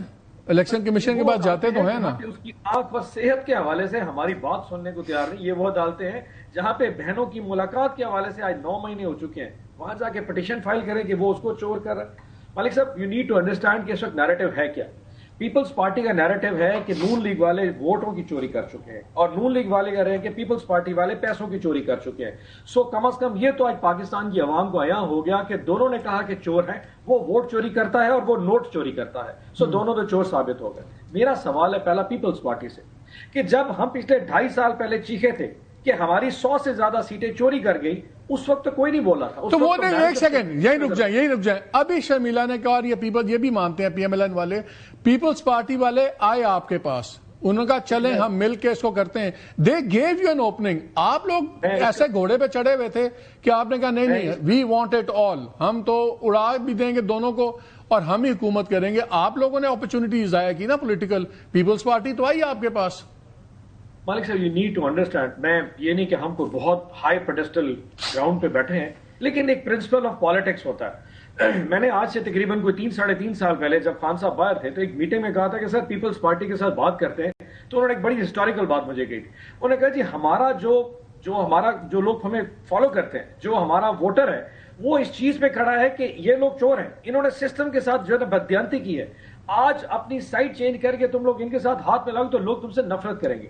الیکشن کمیشن کے بعد جاتے تو ہیں نا. اس کی آنکھ و صحت کے حوالے سے ہماری بات سننے کو تیار نہیں. یہ وہ عدالتیں ہیں جہاں پہ بہنوں کی ملاقات کے حوالے سے آج 9 مہینے ہو چکے ہیں, وہاں جا کے پٹیشن فائل کریں کہ وہ اس کو چور کر رہا ہے. مالک صاحب یو نیڈ ٹو انڈرسٹینڈ کہ اس وقت نیریٹو ہے کیا. پیپلز پارٹی کا نیریٹو ہے کہ نون لیگ والے ووٹوں کی چوری کر چکے ہیں, اور نون لیگ والے کہہ رہے ہیں کہ پیپلز پارٹی والے پیسوں کی چوری کر چکے ہیں. سو کم از کم یہ تو آج پاکستان کی عوام کو عیاں ہو گیا کہ دونوں نے کہا کہ چور ہے, وہ ووٹ چوری کرتا ہے اور وہ نوٹ چوری کرتا ہے. سو دونوں تو چور ثابت ہو گئے. میرا سوال ہے پہلا پیپلز پارٹی سے کہ جب ہم پچھلے 2.5 سال پہلے چیخے تھے کہ ہماری 100 سے زیادہ سیٹیں چوری کر گئی, اس وقت تو کوئی نہیں بولا تھا. تو وہ نہیں, ایک سیکنڈ یہی رک جائیں. ابھی شرمیلا نے کہا, اور یہ پیپل یہ بھی مانتے ہیں, پی ایم ایل این والے, پیپلز پارٹی والے آئے آپ کے پاس, انہوں نے کہا چلیں ہم مل کے اس کو کرتے ہیں. دے گیو یو این اوپننگ. آپ لوگ ایسے گھوڑے پہ چڑھے ہوئے تھے کہ آپ نے کہا نہیں وی وانٹ اٹ آل, ہم تو اڑا بھی دیں گے دونوں کو اور ہم ہی حکومت کریں گے. آپ لوگوں نے اپرچونٹی ضائع کی نا پولیٹیکل. پیپلز پارٹی تو آئی آپ کے پاس. مالک صاحب یو نیڈ ٹو انڈرسٹینڈ, میں یہ نہیں کہ ہم کو بہت ہائی پیڈسٹل گراؤنڈ پہ بیٹھے ہیں, لیکن ایک پرنسپل آف پالیٹکس ہوتا ہے. میں نے آج سے تقریباً کوئی 3-3.5 سال پہلے جب خان صاحب باہر تھے تو ایک میٹنگ میں کہا تھا کہ سر پیپلز پارٹی کے ساتھ بات کرتے ہیں, تو انہوں نے ایک بڑی ہسٹوریکل بات مجھے کہی تھی. انہوں نے کہا جی ہمارا جو لوگ ہمیں فالو کرتے ہیں, جو ہمارا ووٹر ہے, وہ اس چیز پہ کھڑا ہے کہ یہ لوگ چور ہیں, انہوں نے سسٹم کے ساتھ جو ہے بددیانتی کی ہے. آج اپنی سائٹ چینج کر کے تم لوگ ان کے ساتھ ہاتھ میں لاؤ تو لوگ تم سے نفرت کریں گے.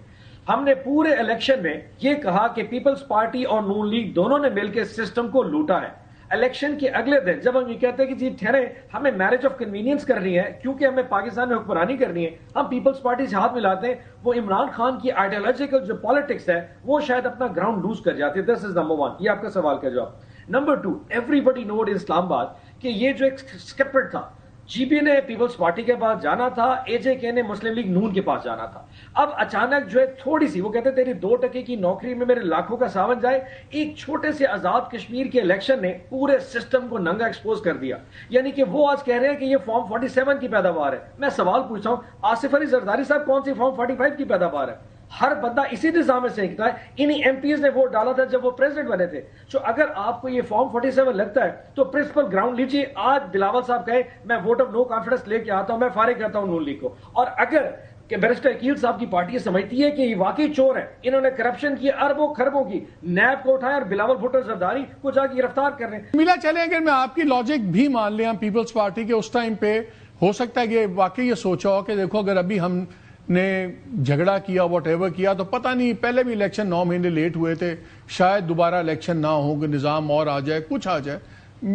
ہم نے پورے الیکشن میں یہ کہا کہ پیپلز پارٹی اور نون لیگ دونوں نے مل کے سسٹم کو لوٹا ہے. الیکشن کے اگلے دن جب ہم یہ کہتے ہیں کہ جی ٹھہرے ہمیں میرج آف کنوینئنس کرنی ہے کیونکہ ہمیں پاکستان میں حکمرانی کرنی ہے, ہم پیپلز پارٹی سے ہاتھ ملاتے ہیں, وہ عمران خان کی آئیڈیالوجیکل جو پالیٹکس ہے وہ شاید اپنا گراؤنڈ لوز کر جاتی ہے. This is number 1. یہ آپ کا سوال کا جواب. نمبر 2, ایوری بڈی نوڈ اسلام آباد کہ یہ جو ایک اسکرپٹ تھا, جی پی نے پیپلز پارٹی کے پاس جانا تھا, اے جے کے نے مسلم لیگ نون کے پاس جانا تھا. اب اچانک جو ہے تھوڑی سی, وہ کہتے تیری 2% کی نوکری میں میرے لاکھوں کا ساون جائے, ایک چھوٹے سے آزاد کشمیر کے الیکشن نے پورے سسٹم کو ننگا ایکسپوز کر دیا. یعنی کہ وہ آج کہہ رہے ہیں کہ یہ فارم 47 کی پیداوار ہے. میں سوال پوچھتا ہوں, آصف علی زرداری صاحب کون سی فارم 45 کی پیداوار ہے؟ ہر بندہ اسی نظام میں سیکھتا ہے. انہی ایم پیز نے ووٹ ڈالا تھا جب وہ پریزیڈنٹ بنے تھے. تو اگر آپ کو یہ فارم 47 لگتا ہے تو پرنسپل گراؤنڈ لیجیے. آج بلاول صاحب کہے میں ووٹ آف نو کانفیڈنس لے کے آتا ہوں, میں فارغ کرتا ہوں نون لیگ کو. اور اگر کہ بیرسٹر عقیل صاحب کی پارٹی سمجھتی ہے کہ یہ واقعی چور ہے, انہوں نے کرپشن کی اربوں خربوں کی, نیب کو اٹھایا اور بلاول بھٹو زرداری کو جا کے گرفتار کر رہے ہیں. میلا چلیں اگر میں آپ کی لاجک بھی مان لیا پیپلز پارٹی کے, اس ٹائم پہ ہو سکتا ہے کہ واقعی یہ سوچا ہو کہ دیکھو اگر ابھی ہم نے جھگڑا کیا واٹ ایور کیا تو پتہ نہیں پہلے بھی الیکشن 9 مہینے لیٹ ہوئے تھے, شاید دوبارہ الیکشن نہ ہو, نظام اور آ جائے, کچھ آ جائے.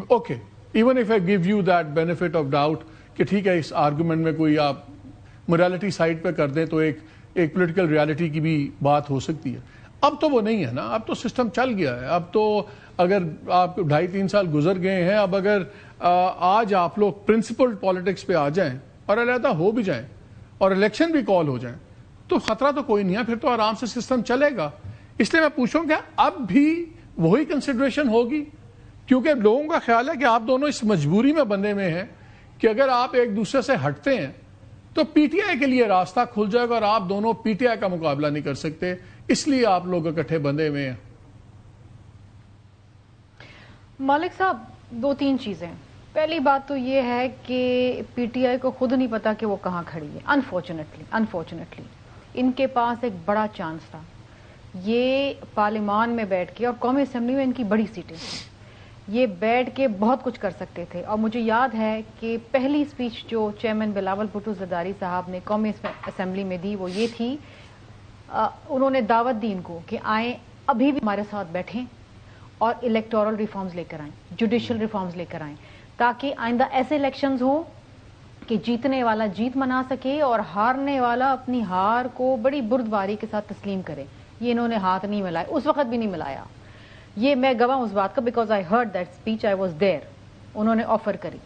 Okay, even if I give you that benefit of doubt کہ ٹھیک ہے اس آرگومنٹ میں کوئی آپ موریلٹی سائڈ پہ کر دیں تو ایک پولیٹیکل ریالٹی کی بھی بات ہو سکتی ہے. اب تو وہ نہیں ہے نا, اب تو سسٹم چل گیا ہے. اب تو اگر آپ 2.5-3 سال گزر گئے ہیں, اب اگر آج آپ لوگ پرنسپل پالیٹکس پہ آ جائیں اور علیحدہ ہو بھی جائیں اور الیکشن بھی کال ہو جائیں تو خطرہ تو کوئی نہیں ہے, پھر تو آرام سے سسٹم چلے گا. اس لیے میں پوچھوں کہ اب بھی وہی کنسیڈریشن ہوگی, کیونکہ لوگوں کا خیال ہے کہ آپ دونوں اس مجبوری میں بندے میں ہیں کہ اگر آپ ایک دوسرے سے ہٹتے ہیں تو پی ٹی آئی کے لیے راستہ کھل جائے گا اور آپ دونوں پی ٹی آئی کا مقابلہ نہیں کر سکتے. اس لیے آپ لوگ اکٹھے بندے ہوئے ہیں. مالک صاحب 2-3 چیزیں. پہلی بات تو یہ ہے کہ پی ٹی آئی کو خود نہیں پتا کہ وہ کہاں کھڑی ہے. انفارچونیٹلی ان کے پاس ایک بڑا چانس تھا. یہ پارلیمان میں بیٹھ کے, اور قومی اسمبلی میں ان کی بڑی سیٹیں تھیں, یہ بیٹھ کے بہت کچھ کر سکتے تھے. اور مجھے یاد ہے کہ پہلی اسپیچ جو چیئرمین بلاول بھٹو زرداری صاحب نے قومی اسمبلی میں دی وہ یہ تھی, انہوں نے دعوت دی ان کو کہ آئیں ابھی بھی ہمارے ساتھ بیٹھیں اور الیکٹورل ریفارمز لے کر آئیں, جوڈیشل ریفارمز لے کر آئیں, تاکہ آئندہ ایسے الیکشنز ہوں کہ جیتنے والا جیت منا سکے اور ہارنے والا اپنی ہار کو بڑی بردباری کے ساتھ تسلیم کرے. یہ انہوں نے ہاتھ نہیں ملائے, اس وقت بھی نہیں ملایا. یہ میں گواہ اس بات کا, because I heard that speech, I was there. انہوں نے آفر کری.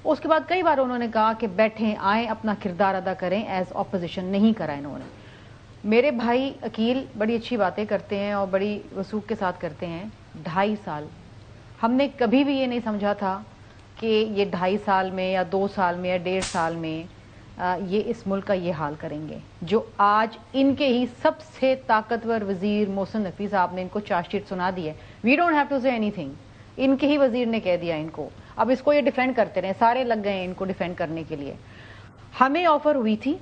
اس کے بعد کئی بار انہوں نے کہا کہ بیٹھیں, آئیں, اپنا کردار ادا کریں ایز اپوزیشن. نہیں کرا انہوں نے. میرے بھائی عقیل بڑی اچھی باتیں کرتے ہیں اور بڑی وثوق کے ساتھ کرتے ہیں. 2.5 سال ہم نے کبھی بھی یہ نہیں سمجھا تھا کہ یہ 2.5 سال میں یا 2 سال میں یا 1.5 سال میں یہ اس ملک کا یہ حال کریں گے. جو آج ان کے ہی سب سے طاقتور وزیر محسن نقوی صاحب نے ان کو چارج شیٹ سنا دی ہے. وی ڈونٹ ہیو ٹو سے اینی تھنگ. ان کے ہی وزیر نے کہہ دیا ان کو. اب اس کو یہ ڈیفینڈ کرتے رہے, سارے لگ گئے ہیں ان کو ڈیفینڈ کرنے کے لیے. ہمیں آفر ہوئی تھی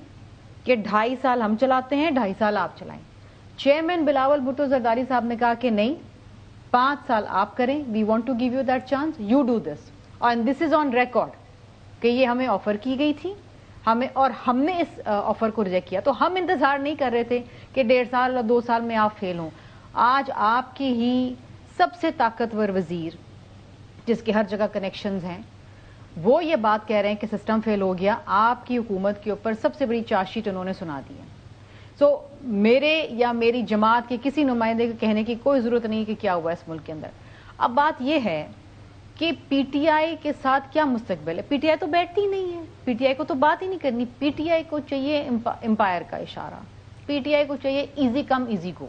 کہ 2.5 سال ہم چلاتے ہیں, 2.5 سال آپ چلائیں. چیئرمین بلاول بھٹو زرداری صاحب نے کہا کہ نہیں, 5 سال آپ کریں, we want to give you that chance, you do this. And this is on record کہ یہ ہمیں آفر کی گئی تھی ہمیں, اور ہم نے اس آفر کو ریجیکٹ کیا. تو ہم انتظار نہیں کر رہے تھے کہ 1.5 سال اور 2 سال میں آپ فیل ہوں. آج آپ کی ہی سب سے طاقتور وزیر جس کے ہر جگہ کنیکشنز ہیں, وہ یہ بات کہہ رہے ہیں کہ سسٹم فیل ہو گیا. آپ کی حکومت کے اوپر سب سے بڑی چارج شیٹ انہوں نے سنا دی ہے. سو میرے یا میری جماعت کے کسی نمائندے کو کہنے کی کوئی ضرورت نہیں کہ کیا ہوا اس ملک کے اندر. اب بات یہ ہے کہ پی ٹی آئی کے ساتھ کیا مستقبل ہے. پی ٹی آئی تو بیٹھتی نہیں ہے, پی ٹی آئی کو تو بات ہی نہیں کرنی. پی ٹی آئی کو چاہیے امپائر کا اشارہ, پی ٹی آئی کو چاہیے ایزی کم ایزی گو.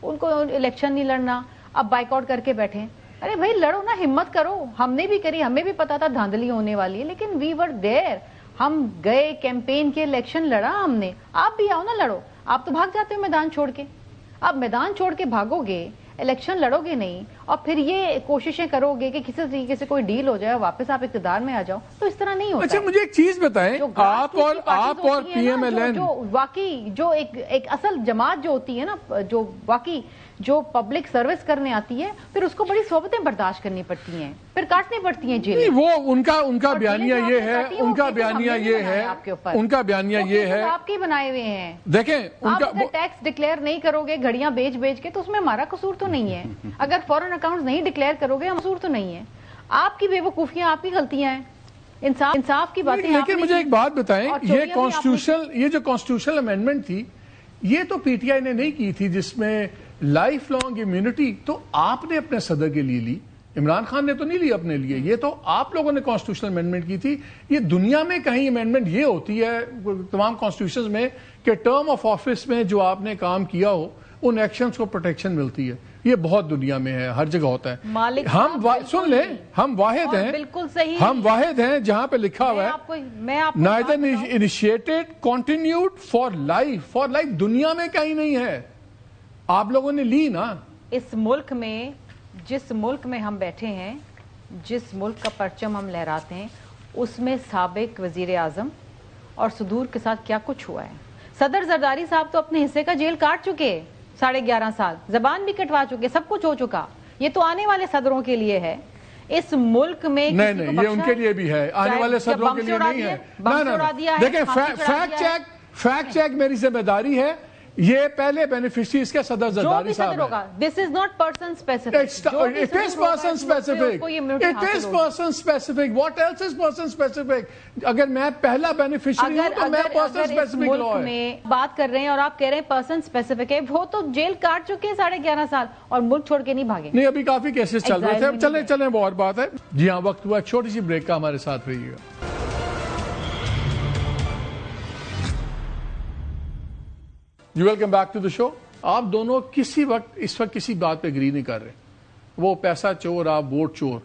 ان کو الیکشن نہیں لڑنا, اب بائیک آؤٹ کر کے بیٹھیں. ارے بھائی لڑو نا, ہمت کرو. ہم نے بھی کری, ہمیں بھی پتا تھا دھاندلی ہونے والی ہے, لیکن وی ور دیر. ہم گئے کیمپین کے, الیکشن لڑا ہم نے. آپ بھی آؤ نا, لڑو. آپ تو بھاگ جاتے ہو میدان چھوڑ کے. آپ میدان چھوڑ کے بھاگو گے, الیکشن لڑو گے نہیں, اور پھر یہ کوششیں کرو گے کہ کسی طریقے سے کوئی ڈیل ہو جائے, واپس آپ اقتدار میں آ جاؤ, تو اس طرح نہیں ہوتا. اچھا مجھے ایک چیز بتائیں, آپ اور پی ایم ایل این, جو واقعی جو ایک اصل جماعت جو ہوتی ہے نا, جو واقعی جو پبلک سروس کرنے آتی ہے, پھر اس کو بڑی صحبتیں برداشت کرنی پڑتی ہیں, پھر کاٹنی پڑتی ہیں جیل. وہ ان کا بیانیہ یہ ہے, ان کا بیانیہ یہ ہے, ان کا بیانیہ یہ ہے, آپ کے بنائے ہوئے ہیں. دیکھیں ان کا ٹیکس ڈکلیئر نہیں کرو گے گھڑیاں بیچ کے, تو اس میں ہمارا قصور تو نہیں ہے. اگر فورن اکاؤنٹس نہیں ڈکلیئر کرو گے, قصور تو نہیں ہے. آپ کی بے وقوفیاں, آپ کی غلطیاں ہیں, انصاف کی باتیں. لیکن مجھے ایک بات بتائیں, یہ جو کانسٹیٹیوشنل امینڈمنٹ تھی, یہ تو پی ٹی آئی نے نہیں کی تھی, جس میں لائف لانگ امیونٹی تو آپ نے اپنے صدر کے لیے لی, عمران خان نے تو نہیں لی اپنے لیے. یہ تو آپ لوگوں نے کانسٹیٹیوشنل امینڈمنٹ کی تھی. یہ دنیا میں کہیں امینڈمنٹ یہ ہوتی ہے تمام کانسٹیٹیوشنز میں کہ ٹرم آف آفس میں جو آپ نے کام کیا ہو ان ایکشنز کو پروٹیکشن ملتی ہے. یہ بہت دنیا میں ہے, ہر جگہ ہوتا ہے. ہم سن لیں, ہم واحد ہیں, بالکل صحیح, ہم واحد ہیں جہاں پہ لکھا ہوا ہے neither initiated continued for life. دنیا میں کہیں نہیں ہے. آپ لوگوں نے لی نا. اس ملک میں, جس ملک میں ہم بیٹھے ہیں, جس ملک کا پرچم ہم لہراتے ہیں, اس میں سابق وزیر اعظم اور صدور کے ساتھ کیا کچھ ہوا ہے. صدر زرداری صاحب تو اپنے حصے کا جیل کاٹ چکے 11.5 سال, زبان بھی کٹوا چکے, سب کچھ ہو چکا. یہ تو آنے والے صدروں کے لیے ہے. اس ملک میں نہیں, یہ ان کے لیے بھی ہے, آنے والے صدروں کے لیے نہیں ہے. دیکھیں فیکٹ چیک میری ذمہ داری ہے. یہ پہلے بینیفیشریز کے صدر زرداری صاحب ہیں. This is not person specific. It is person specific. It is person specific. What else is person specific? اگر میں پہلا بینیفیشری ہوں تو میں person specific law ہے. ملک میں بات کر رہے ہیں اور آپ کہہ رہے ہیں person specific ہے, وہ تو جیل کاٹ چکے ہیں 11.5 سال اور ملک چھوڑ کے نہیں بھاگے. نہیں, ابھی کافی کیسز چل رہے تھے. چلیں وہ اور بات ہے. جی ہاں, وقت ہوا چھوٹی سی بریک کا, ہمارے ساتھ رہیے گا. جی ویلکم بیک ٹو دا شو. آپ دونوں اس وقت کسی بات پہ اگری نہیں کر رہے. وہ پیسہ چور, آپ ووٹ چور.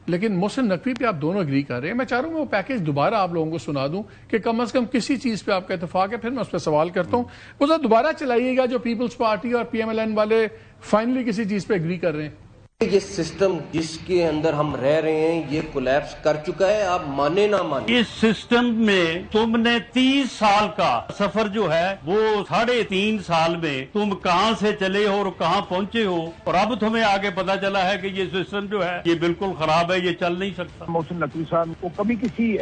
لیکن محسن نقوی پہ آپ دونوں اگری کر رہے ہیں. میں چاہ رہا ہوں میں وہ پیکیج دوبارہ آپ لوگوں کو سنا دوں کہ کم از کم کسی چیز پہ آپ کا اتفاق ہے, پھر میں اس پہ سوال کرتا ہوں. وہ ذرا دوبارہ چلائیے گا جو پیپلز پارٹی اور پی ایم ایل این والے فائنلی کسی چیز پہ اگری کر رہے ہیں. یہ سسٹم جس کے اندر ہم رہ رہے ہیں یہ کولیپس کر چکا ہے, آپ مانے نہ مانے. اس سسٹم میں تم نے 30 سال کا سفر جو ہے وہ 3.5 سال میں تم کہاں سے چلے ہو اور کہاں پہنچے ہو, اور اب تمہیں آگے پتا چلا ہے کہ یہ سسٹم جو ہے یہ بالکل خراب ہے, یہ چل نہیں سکتا. محسن نقوی صاحب کو کبھی کسی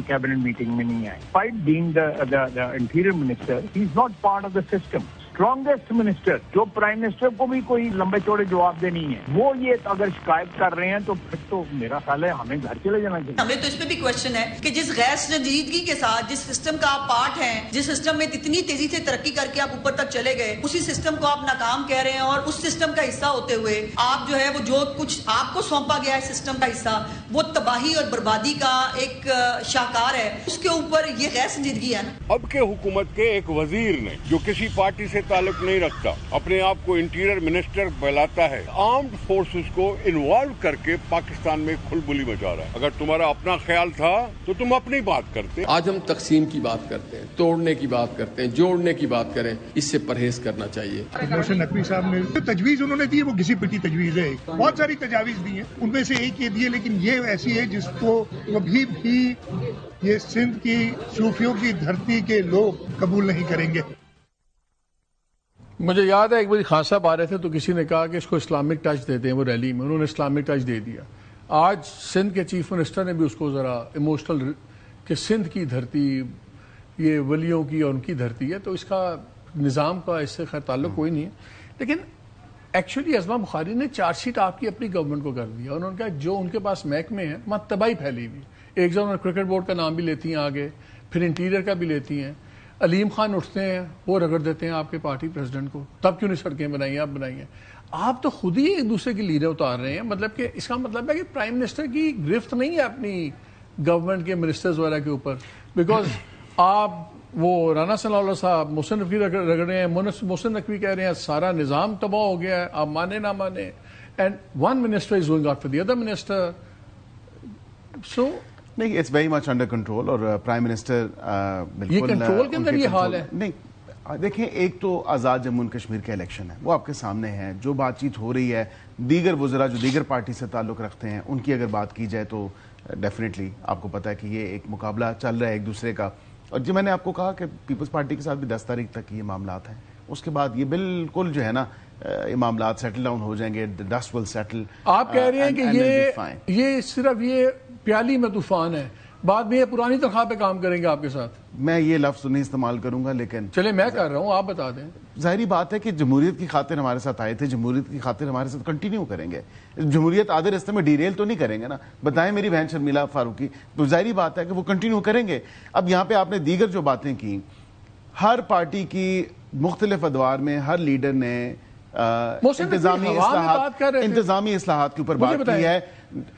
کیبنٹ میٹنگ میں نہیں آئے. Fight being the interior minister, he is not part of the system. Strongest minister جو پرائم منسٹر کو بھی کوئی لمبے چوڑے جواب دے نہیں ہے, وہ یہ اگر شکایت کر رہے ہیں تو پھر تو میرا خیال ہے ہمیں گھر چلے جانا چاہیے. ہمیں تو اس پہ بھی کوشچن ہے کہ جس غیر سنجیدگی کے ساتھ جس سسٹم کا آپ پارٹ ہیں, جس سسٹم میں اتنی تیزی سے ترقی کر کے آپ اوپر تک چلے گئے, اسی سسٹم کو آپ ناکام کہہ رہے ہیں, اور اس سسٹم کا حصہ ہوتے ہوئے آپ جو ہے وہ جو کچھ آپ کو سونپا گیا ہے سسٹم کا حصہ وہ تباہی اور بربادی کا ایک شاہکار ہے, اس کے اوپر یہ غیر سنجیدگی ہے نا. اب کے حکومت کے ایک وزیر نے جو کسی پارٹی سے تعلق نہیں رکھتا اپنے آپ کو انٹیریئر منسٹر بہلاتا ہے, آرمڈ فورسز کو انوالو کر کے پاکستان میں کھلبلی مچا رہا ہے. اگر تمہارا اپنا خیال تھا تو تم اپنی بات کرتے. آج ہم تقسیم کی بات کرتے ہیں, توڑنے کی بات کرتے ہیں, جوڑنے کی بات کریں, اس سے پرہیز کرنا چاہیے. محسن نقوی صاحب نے جو تجویز انہوں نے دی وہ گھسی پٹی تجویز ہے. بہت ساری تجاویز دی ہیں, ان میں سے ایک یہ دی ہے, لیکن یہ ایسی ہے جس کو کبھی بھی یہ سندھ کی صوفیوں کی دھرتی کے لوگ قبول نہیں کریں گے. مجھے یاد ہے ایک بار خان صاحب آ رہے تھے تو کسی نے کہا کہ اس کو اسلامک ٹچ دیتے ہیں, وہ ریلی میں انہوں نے اسلامک ٹچ دے دیا. آج سندھ کے چیف منسٹر نے بھی اس کو ذرا ایموشنل کہ سندھ کی دھرتی یہ ولیوں کی اور ان کی دھرتی ہے, تو اس کا نظام کا اس سے خیر تعلق کوئی نہیں ہے. لیکن ایکچولی ازما بخاری نے چارج شیٹ آپ کی اپنی گورنمنٹ کو کر دیا. انہوں نے کہا جو ان کے پاس محکمے ہیں وہاں تباہی پھیلی ہوئی. ایک جگہ کرکٹ بورڈ کا نام بھی لیتی ہیں آگے, پھر انٹیریئر کا بھی لیتی ہیں. علیم خان اٹھتے ہیں وہ رگڑ دیتے ہیں آپ کے پارٹی پریزیڈنٹ کو, تب کیوں نہیں سڑکیں بنائی, آپ بنائی ہیں. آپ تو خود ہی ایک دوسرے کی لیڈر اتار رہے ہیں. مطلب کہ اس کا مطلب ہے کہ پرائم منسٹر کی گرفت نہیں ہے اپنی گورنمنٹ کے منسٹرز وغیرہ کے اوپر, بیکاز آپ وہ رانا ثناء اللہ صاحب محسن نقوی رگڑ رہے ہیں, محسن نقوی کہہ رہے ہیں سارا نظام تباہ ہو گیا ہے, آپ مانے نہ مانے, and one minister is going after the other minister. So نہیں, it's very much under control, اور پرائم منسٹر یہ کنٹرول کے اندر یہ حال ہے. نہیں دیکھیں, ایک تو آزاد جموں کشمیر کا الیکشن ہے, وہ آپ کے سامنے ہے. جو بات چیت ہو رہی ہے دیگر وزراء جو دیگر پارٹی سے تعلق رکھتے ہیں ان کی اگر بات کی جائے تو ڈیفینیٹلی آپ کو پتا ہے کہ یہ ایک مقابلہ چل رہا ہے ایک دوسرے کا. اور جو میں نے آپ کو کہا کہ پیپلز پارٹی کے ساتھ بھی 10 تاریخ تک یہ معاملات ہیں, اس کے بعد یہ بالکل جو ہے نا یہ معاملات سیٹل ڈاؤن ہو جائیں گے. Dust will settle. آپ کہہ رہے ہیں کہ یہ صرف یہ پیالی میں طوفان ہے, بعد میں یہ پرانی تنخواہ پہ کام کریں گے آپ کے ساتھ. میں یہ لفظ نہیں استعمال کروں گا, لیکن چلے میں کر رہا ہوں, آپ بتا دیں. ظاہری بات ہے کہ جمہوریت کی خاطر ہمارے ساتھ آئے تھے, جمہوریت کی خاطر ہمارے ساتھ کنٹینیو کریں گے. جمہوریت آدھے راستے میں ڈیریل تو نہیں کریں گے نا, بتائیں میری بہن شرمیلا فاروقی. تو ظاہری بات ہے کہ وہ کنٹینیو کریں گے. اب یہاں پہ آپ نے دیگر جو باتیں کی, ہر پارٹی کی مختلف ادوار میں ہر لیڈر نے انتظامی اصلاحات کے اوپر بات کی ہے,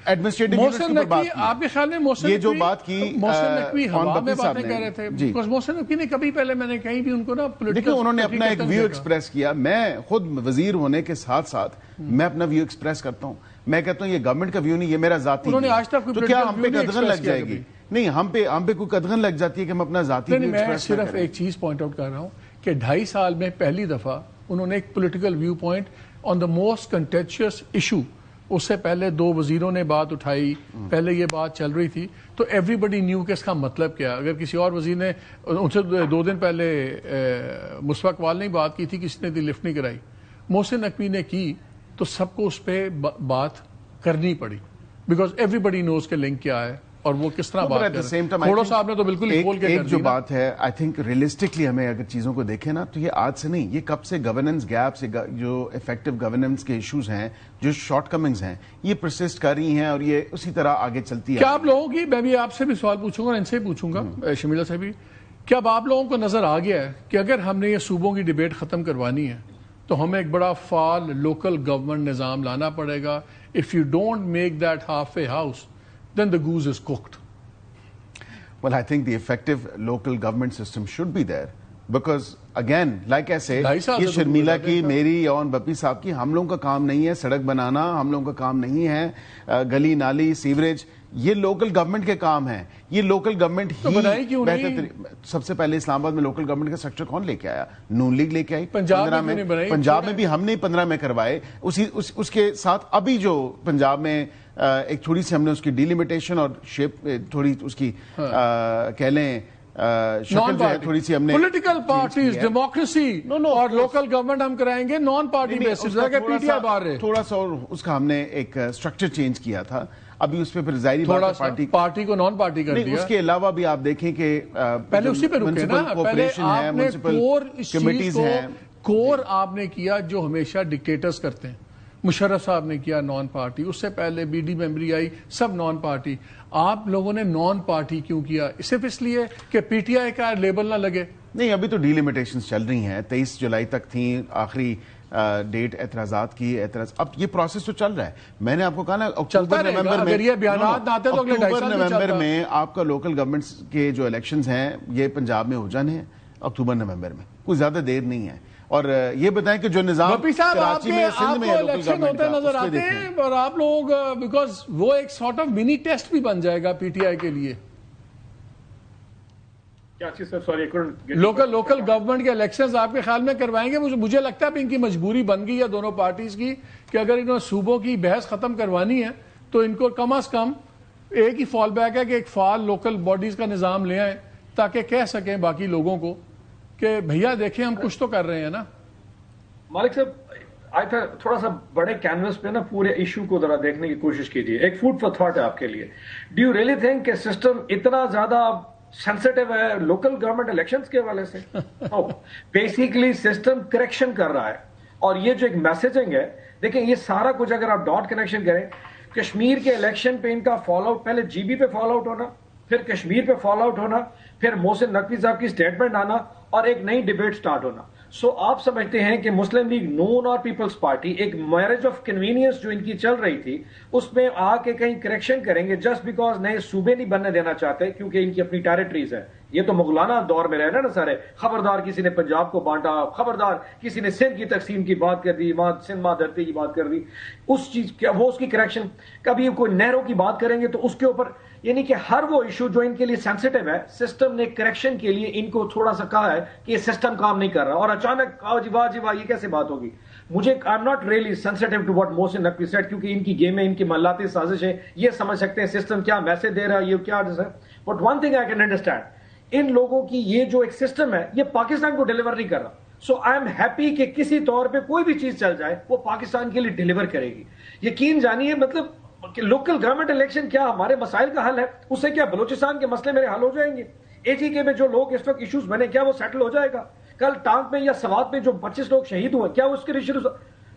ایڈمنسٹریٹو یونٹس کے اوپر بات کی. آپ کے خیال میں محسن یہ جو بات کی محسن نقوی ہوا میں باتیں کر رہے تھے, بیکاز محسن نقوی نے کبھی پہلے میں نے کہیں بھی ان کو نا دیکھیں انہوں نے اپنا ایک ویو ایکسپریس کیا. میں خود وزیر ہونے کے ساتھ ساتھ میں اپنا ویو ایکسپریس کرتا ہوں. میں کہتا ہوں یہ گورنمنٹ کا ویو نہیں, یہ میرا ذاتی. تو کیا ہم پہ قدغن لگ جائے گی؟ نہیں, ہم پہ کوئی قدغن لگ جاتی ہے کہ ہم اپنا ذاتی ویو ایکسپریس کریں. میں صرف ایک چیز پوائنٹ آؤٹ کر رہا ہوں کہ 2.5 سال میں پہلی دفعہ انہوں نے ایک political view point on the most contentious issue, اس سے پہلے 2 وزیروں نے بات اٹھائی, پہلے یہ بات چل رہی تھی تو ایوری بڈی نیو کہ اس کا مطلب کیا. اگر کسی اور وزیر نے ان سے 2 دن پہلے مصطفیٰ اقبال نے بات کی تھی, کسی نے دی لفٹ نہیں کرائی, محسن نقوی نے کی, تو سب کو اس پہ بات کرنی پڑی, بیکاز ایوری بڈی نوز کے لنک کیا ہے اور وہ کس طرح بات کر رہے ہیں. کھوڑو صاحب نے تو بالکل ہی کھول کے ایک جو بات ہے, آئی تھنک ریئلسٹکلی ہمیں اگر چیزوں کو دیکھیں نا تو یہ آج سے نہیں, یہ کب سے گورننس گیپس, جو افیکٹو گورننس کے ایشوز ہیں, جو شارٹ کمنگز ہیں, یہ پرسسٹ کر رہی ہیں اور یہ اسی طرح آگے چلتی ہے. کیا آپ لوگوں کی, میں بھی آپ سے بھی سوال پوچھوں گا اور ان سے بھی پوچھوں گا شمیلہ سے بھی, کیا اب آپ لوگوں کو نظر آ گیا ہے کہ اگر ہم نے یہ صوبوں کی ڈیبیٹ ختم کروانی ہے تو ہمیں ایک بڑا فعال لوکل گورنمنٹ نظام لانا پڑے گا. If you don't make that half a house then the goose is cooked. Well, I think the effective local government system should be there. Because again, like I say, یہ شرمیلا کی, میری اور بپی صاحب کی, ہم لوگوں کا کام نہیں ہے سڑک بنانا, ہم لوگوں کا کام نہیں ہے گلی نالی سیوریج, یہ لوکل گورنمنٹ کے کام ہیں. یہ لوکل گورنمنٹ ہی بہتر. سب سے پہلے اسلام آباد میں لوکل گورنمنٹ کا سٹرکچر کون لے کے آیا؟ نون لیگ لے کے آئی. پنجاب میں بھی ہم نے 15 میں کروائے. اس کے ساتھ ابھی جو پنجاب میں ایک تھوڑی سی ہم نے اس کی ڈیلیمیٹیشن اور شیپ تھوڑی اس کی کہہ لیں شکل جو ہے تھوڑی سی ہم نے پولیٹیکل پارٹیز ڈیموکریسی اور لوکل گورنمنٹ ہم کرائیں گے نان پارٹی بیسس پہ. پی ٹی آئی باہر رہے تھوڑا سا, اور اس کا ہم نے ایک اسٹرکچر چینج کیا تھا. ابھی اس پہ پھر ظاہری بات ہے پارٹی کو نان پارٹی کر دیا. اس کے علاوہ بھی آپ دیکھیں کہ پہلے اسی پہ رکے نا, پہلے آپ نے کور اس چیز کو کور آپ نے کیا جو ہمیشہ ڈکٹیٹرز کرتے ہیں. مشرف صاحب نے کیا نان پارٹی, اس سے پہلے بی ڈی میمبری آئی, سب نان پارٹی. آپ لوگوں نے نان پارٹی کیوں کیا؟ صرف اس لیے کہ پی ٹی آئی کا لیبل نہ لگے؟ نہیں, ابھی تو ڈیلیمیٹیشنز چل رہی ہیں. 23 جولائی تک تھیں آخری ڈیٹ اعتراضات کی. اب یہ پروسیس تو چل رہا ہے. میں نے آپ کو کہا نا اکتوبر نومبر میں آپ کا لوکل گورنمنٹس کے جو الیکشنز ہیں یہ پنجاب میں ہو جانے ہیں اکتوبر نومبر میں, کوئی زیادہ دیر نہیں ہے. اور یہ بتائیں کہ جو نظام کراچی میں سندھ میں الیکشن ہوتے نظر آتے ہیں, اور آپ لوگ بیکاز وہ ایک سارٹ آف منی ٹیسٹ بھی بن جائے گا پی ٹی آئی کے لیے. لوکل گورنمنٹ کے الیکشنز آپ کے خیال میں کروائیں گے؟ مجھے لگتا ہے ان کی مجبوری بن گئی ہے دونوں پارٹیز کی کہ اگر انہوں نے صوبوں کی بحث ختم کروانی ہے تو ان کو کم از کم ایک ہی فال بیک ہے کہ ایک فعال لوکل باڈیز کا نظام لے آئیں تاکہ کہہ سکیں باقی لوگوں کو کہ بھیا دیکھیں ہم کچھ تو کر رہے ہیں نا. مالک صاحب تھوڑا سا بڑے کینوس پہ نا پورے ایشو کو ذرا دیکھنے کی کوشش کیجیے. ایک فوڈ فار تھاٹ ہے آپ کے لیے. ڈو یو ریئلی تھنک کہ سسٹم اتنا زیادہ سینسٹیو ہے لوکل گورنمنٹ الیکشنز کے حوالے سے؟ بیسیکلی سسٹم کریکشن کر رہا ہے. اور یہ جو ایک میسیجنگ ہے, دیکھیں یہ سارا کچھ اگر آپ ڈاٹ کنیکشن کریں, کشمیر کے الیکشن پہ ان کا فال آؤٹ, پہلے جی بی پہ فال آؤٹ ہونا, پھر کشمیر پہ فال آؤٹ ہونا, پھر محسن نقوی صاحب کی سٹیٹمنٹ آنا اور ایک نئی ڈیبیٹ سٹارٹ ہونا. سو آپ سمجھتے ہیں کہ مسلم لیگ نون اور پیپلز پارٹی ایک میرج آف کنوینئنس جو ان کی چل رہی تھی اس میں آ کے کہیں کریکشن کریں گے جسٹ بیکاز نئے صوبے نہیں بننے دینا چاہتے کیونکہ ان کی اپنی ٹیریٹریز ہے. یہ تو مغلانہ دور میں رہنا نا سارے. خبردار کسی نے پنجاب کو بانٹا, خبردار کسی نے سندھ کی تقسیم کی بات کر دی, سندھ ماں دھرتی کی بات کر دی, اس چیز وہ اس کی کریکشن. کبھی کوئی نہروں کی بات کریں گے تو اس کے اوپر, یعنی کہ ہر وہ ایشو جو ان کے لیے سینسٹیو ہے سسٹم نے کریکشن کے لیے ان کو تھوڑا سا کہا ہے کہ یہ سسٹم کام نہیں کر رہا, اور اچانک واہ جی واہ یہ کیسے بات ہوگی. مجھے I am not really sensitive to what Mohsin Naqvi said, کیونکہ ان کی گیم ہے, ان کی ملاتی سازش ہے, یہ سمجھ سکتے ہیں سسٹم کیا میسج دے رہا ہے, یہ کیا ہے. But one thing I can understand, ان لوگوں کی یہ جو ایک سسٹم ہے یہ پاکستان کو ڈیلیور نہیں کر رہا. سو آئی ایم ہیپی کہ کسی طور پہ کوئی بھی چیز چل جائے وہ پاکستان کے لیے ڈیلیور کرے گی. یقین جانیے, مطلب کہ لوکل گورنمنٹ الیکشن کیا ہمارے مسائل کا حل ہے؟ اس سے کیا بلوچستان کے مسئلے میرے حل ہو جائیں گے؟ اے جی کے میں جو لوگ اس وقت ایشوز بنے کیا وہ سیٹل ہو جائے گا؟ کل ٹانک میں یا سوات میں جو 25 لوگ شہید ہوئے کیا اس کے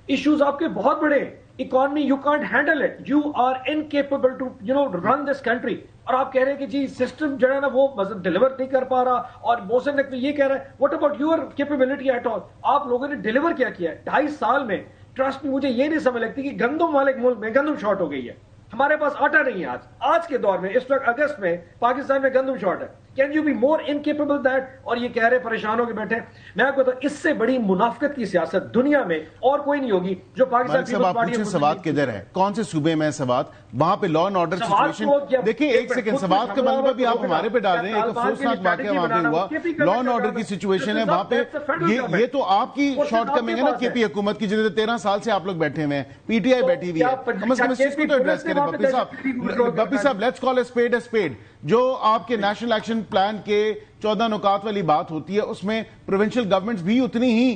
ایشوز آپ کے بہت بڑے ہیں؟ Economy you can't handle it, you are incapable to run this country. اور آپ کہہ رہے ہیں کہ جی سسٹم جو ہے نا وہ ڈیلیور نہیں کر پا رہا, اور محسن نقوی یہ کہہ رہا ہے what about your capability at all. آپ لوگوں نے ڈیلیور کیا ہے 2.5 سال میں؟ ٹرسٹ میں مجھے یہ نہیں سمجھ لگتی کہ گندم والے ملک میں گندم شارٹ ہو گئی ہے, ہمارے پاس آٹا نہیں ہے آج کے دور میں, اس وقت اگست میں پاکستان میں گندم شارٹ ہے. Can you be more incapable that? اور یہ کہہ رہے پریشان ہو کے بیٹھے. میں آپ کو بتاؤں اس سے بڑی منافقت کی سیاست دنیا میں اور کوئی نہیں ہوگی جو پاکستان پیپلز پارٹی. سوات کدھر ہے؟ کون سے صوبے میں سوات؟ وہاں پہ لا اینڈ آرڈر سچویشن دیکھیں. ایک سیکنڈ, سوات کا مطلب بھی آپ ہمارے پہ ڈال رہے ہیں. ایک افسوسناک واقعہ وہاں پہ ہوا, لا اینڈ آرڈر کی سچویشن ہے وہاں پہ. یہ تو آپ کی شارٹ کمنگ ہے نا کے پی حکومت کی, جنہیں 13 سال سے آپ لوگ بیٹھے ہوئے ہیں, پی ٹی آئی بیٹھی ہوئی ہے. کم از کم اس چیز کو تو ایڈریس کریں بپی صاحب. Let's call a speed a speed. جو آپ کے نیشنل ایکشن پلان کے 14 نکات والی بات ہوتی ہے اس میں پروونشل گورنمنٹس بھی اتنی ہی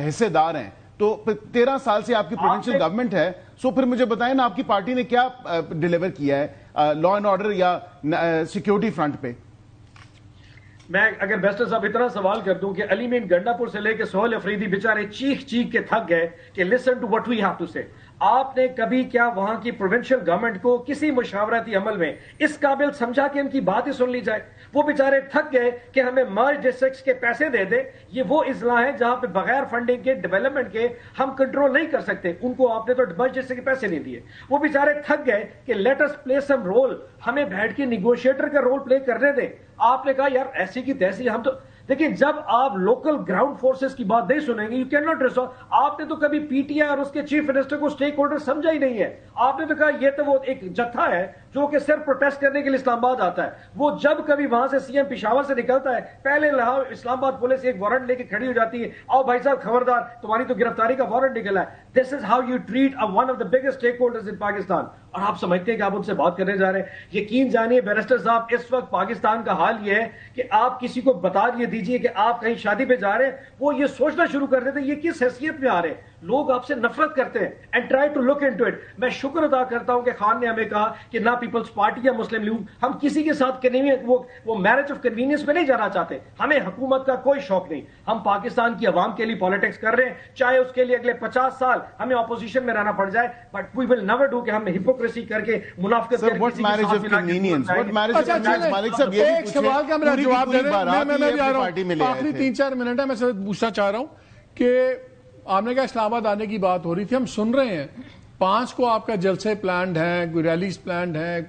حصے دار ہیں. تو 13 سال سے آپ کی پروونشل گورنمنٹ ہے, سو پھر مجھے بتائیں نا آپ کی پارٹی نے کیا ڈیلیور کیا ہے لا اینڈ آرڈر یا سیکیورٹی فرنٹ پہ؟ میں اگر بیسٹر صاحب اتنا سوال کر دوں کہ علی مین گنڈا پور سے لے کے سہیل افریدی بیچارے چیخ کے تھک گئے کہ listen to what we have to say. آپ نے کبھی کیا وہاں کی پروونشل گورنمنٹ کو کسی مشاورتی عمل میں اس قابل سمجھا کہ ان کی بات ہی سن لی جائے؟ وہ بیچارے تھک گئے کہ ہمیں مرج ڈسٹرکٹس کے پیسے دے دے. یہ وہ اضلاع ہیں جہاں پہ بغیر فنڈنگ کے ڈیولپمنٹ کے ہم کنٹرول نہیں کر سکتے, ان کو آپ نے تو مرج ڈسٹرکٹ کے پیسے نہیں دیے. وہ بیچارے تھک گئے کہ لیٹ اس پلے سم رول, ہمیں بیٹھ کے نیگوشیٹر کا رول پلے کرنے دیں. آپ نے کہا یار ایسی کی تیسی, ہم تو دیکھیں جب آپ لوکل گراؤنڈ فورسز کی بات نہیں سنیں گے, یو کین ناٹ ریزالو. آپ نے تو کبھی پی ٹی آئی اور اس کے چیف منسٹر کو اسٹیک ہولڈر سمجھا ہی نہیں ہے. آپ نے تو کہا یہ تو وہ ایک جتھا ہے جو کہ صرف پروٹیسٹ کرنے کے لیے اسلام آباد آتا ہے. وہ جب کبھی وہاں سے سی ایم پشاور سے نکلتا ہے, پہلے اسلام آباد پولیس ایک وارنٹ لے کے کھڑی ہو جاتی ہے, آؤ بھائی صاحب خبردار تمہاری تو گرفتاری کا وارنٹ نکلا ہے. This is how you treat one of the biggest stakeholders in Pakistan. اور آپ سمجھتے ہیں کہ آپ ان سے بات کرنے جا رہے ہیں. یقین جانیے بیرسٹر صاحب, اس وقت پاکستان کا حال یہ ہے کہ آپ کسی کو بتا دیجئے کہ آپ کہیں شادی پہ جا رہے ہیں, وہ یہ سوچنا شروع کر دیتے ہیں یہ کس حیثیت میں آ رہے ہیں. لوگ آپ سے نفرت کرتے ہیں and try to look into it. میں شکر ادا کرتا ہوں کہ خان نے ہمیں کہا کہ نہ پیپلز پارٹی یا مسلم لیگ, ہم کسی کے ساتھ وہ میرج آف کنوینئنس میں نہیں جانا چاہتے. ہمیں حکومت کا کوئی شوق نہیں. ہم پاکستان کی عوام کے لیے پالیٹکس کر رہے ہیں, چاہے اس کے لیے اگلے 50 سال ہمیں اپوزیشن میں رہنا پڑ جائے, but we will never do کہ ہم ہپوکریسی کر کے منافقت کر کے ایک سوال کا میرا جواب دے دیں. آخری 3-4 منٹ ہے, میں سے پوچھنا چاہ رہا ہوں کہ آپ نے کہا اسلام آباد آنے کی بات ہو رہی تھی, ہم سن رہے ہیں 5 کو آپ کا جلسے پلانڈ ہیں, کوئی ریلیز پلانڈ ہیں,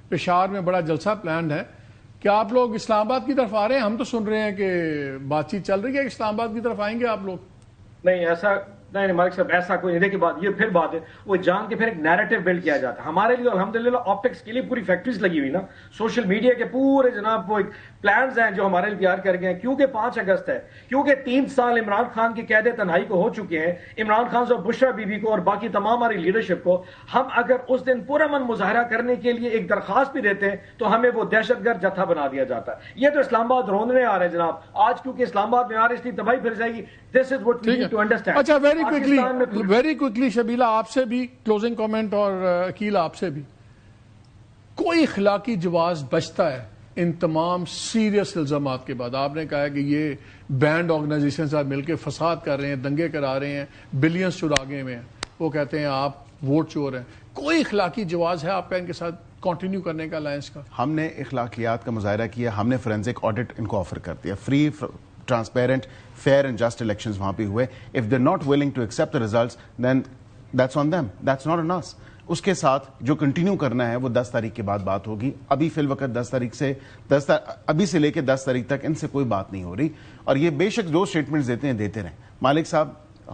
پشاور میں بڑا جلسہ پلانڈ ہے. کیا آپ لوگ اسلام آباد کی طرف آ رہے ہیں؟ ہم تو سن رہے ہیں کہ بات چیت چل رہی ہے کہ اسلام آباد کی طرف آئیں گے آپ لوگ. نہیں ایسا نہیں مالک صاحب, ایسا کوئی نہیں. دیکھیے بات یہ پھر بات ہے, وہ جان کے پھر ایک نیریٹو بلڈ کیا جاتا ہے. ہمارے لیے الحمدللہ آپٹکس کے لیے پوری فیکٹریز لگی ہوئی نا, سوشل میڈیا کے پورے جناب وہ ایک پلانز ہیں جو ہمارے لیے تیار کر گئے ہیں. کیونکہ 5 اگست ہے, کیونکہ 3 سال عمران خان کی قید تنہائی کو ہو چکے ہیں, عمران خان اور بشرا بی بی کو اور باقی تمام ہماری لیڈرشپ کو. ہم اگر اس دن پرامن مظاہرہ کرنے کے لیے ایک درخواست بھی دیتے ہیں تو ہمیں وہ دہشت گرد جتھا بنا دیا جاتا ہے. یہ تو اسلام آباد روندنے آ رہے ہیں جناب آج, کیونکہ اسلام آباد میں آ رہے اس لیے تباہی پھر جائے گی. This is what we need to understand. اچھا ویری کوئکلی شبیلہ آپ سے بھی کلوزنگ کامنٹ, اور عقیل آپ سے بھی, کوئی اخلاقی جواز بچتا ہے ان تمام سیریس الزامات کے بعد؟ آپ نے کہا ہے کہ یہ بینڈ آرگنائزیشن سے مل کے فساد کر رہے ہیں, دنگے کرا رہے ہیں, بلینز چرا گئے ہوئے ہیں, وہ کہتے ہیں آپ ووٹ چور ہیں. کوئی اخلاقی جواز ہے آپ کا ان کے ساتھ کنٹینیو کرنے کا الائنس کا؟ ہم نے اخلاقیات کا مظاہرہ کیا, ہم نے فورینزک آڈٹ ان کو آفر کر دیا, free transparent fair and just elections وہاں پہ ہوئے. If they not willing to accept the results then that's on them, that's not on us. اس کے ساتھ جو کنٹینیو کرنا ہے وہ 10 تاریخ کے بعد بات ہوگی. ابھی فی الوقت 10 تاریخ سے ابھی سے لے کے 10 تاریخ تک ان سے کوئی بات نہیں ہو رہی. اور یہ بے شک جو سٹیٹمنٹس دیتے ہیں دیتے رہیں. مالک صاحب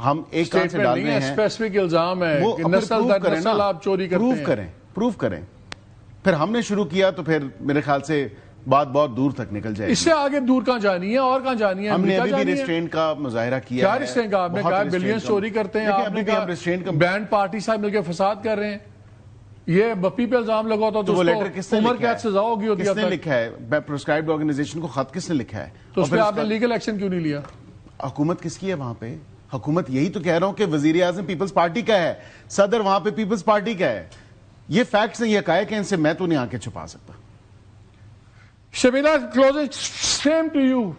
ہم ایک کان سے ڈال رہے ہیں, اسپیسیفک الزام ہے کہ نسل آپ چوری کرتے ہیں, پروف کریں. پھر ہم نے شروع کیا تو پھر میرے خیال سے بات بہت دور تک نکل جائے گی. اس سے آگے دور کہاں جانی ہے اور کہاں جانی ہے؟ ہم نے ابھی بھی ریسٹرینٹ کا مظاہرہ کیا. کیا ریسٹرینٹ کا؟ آپ نے کہا بلینز چوری کرتے ہیں, آپ نے کہا بینڈ پارٹی صاحب مل کے فساد کر رہے ہیں. یہ بپی پہ الزام لگا ہوتا تو وہ لیٹر کس نے عمر قید سزا ہوگی ہوتی ہے. کس نے لکھا ہے؟ پرسکرائبڈ آرگنائزیشن کو خط کس نے لکھا ہے؟ تو اس پہ آپ نے لیگل ایکشن کیوں نہیں لیا؟ حکومت کس کی ہے وہاں پہ؟ حکومت یہی تو کہہ رہا ہوں کہ وزیر اعظم پیپلز پارٹی کا ہے, صدر وہاں پہ پیپلز پارٹی کا ہے. یہ فیکٹس ہیں, یہ حقائق ہیں, ان سے میں تو نہیں آ کے چھپا سکتا. شبیلہ کلوزنگ سیم ٹو یو,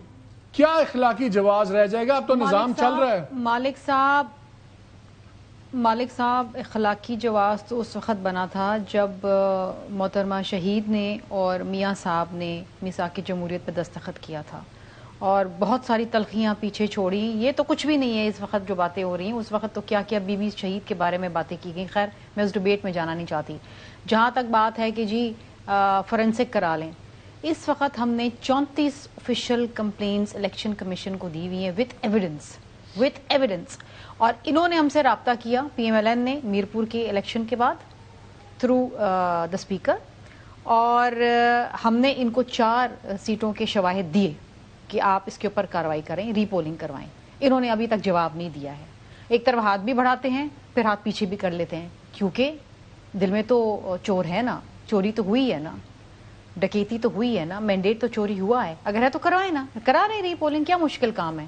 کیا اخلاقی جواز رہ جائے گا؟ اب تو نظام چل رہا ہے. مالک صاحب اخلاقی جواز تو اس وقت بنا تھا جب محترمہ شہید نے اور میاں صاحب نے میثاق جمہوریت پہ دستخط کیا تھا, اور بہت ساری تلخیاں پیچھے چھوڑی. یہ تو کچھ بھی نہیں ہے اس وقت جو باتیں ہو رہی ہیں. اس وقت تو کیا کیا بی بی شہید کے بارے میں باتیں کی گئیں. خیر میں اس ڈیبیٹ میں جانا نہیں چاہتی. جہاں تک بات ہے کہ جی فورینسک کرا لیں, اس وقت ہم نے 34 آفیشیل کمپلینٹس الیکشن کمیشن کو دی ہوئی ہیں وتھ ایویڈنس. اور انہوں نے ہم سے رابطہ کیا, پی ایم ایل این نے, میرپور کے الیکشن کے بعد تھرو دا اسپیکر, اور ہم نے ان کو 4 سیٹوں کے شواہد دیے کہ آپ اس کے اوپر کارروائی کریں, ری پولنگ کروائیں. انہوں نے ابھی تک جواب نہیں دیا ہے. ایک طرف ہاتھ بھی بڑھاتے ہیں, پھر ہاتھ پیچھے بھی کر لیتے ہیں, کیونکہ دل میں تو چور ہے نا, چوری تو ہوئی ہے نا, ڈکیتی تو ہوئی ہے نا, مینڈیٹ تو چوری ہوا ہے. اگر ہے تو کروائیں نا, کرا رہے ری پولنگ, کیا مشکل کام ہے؟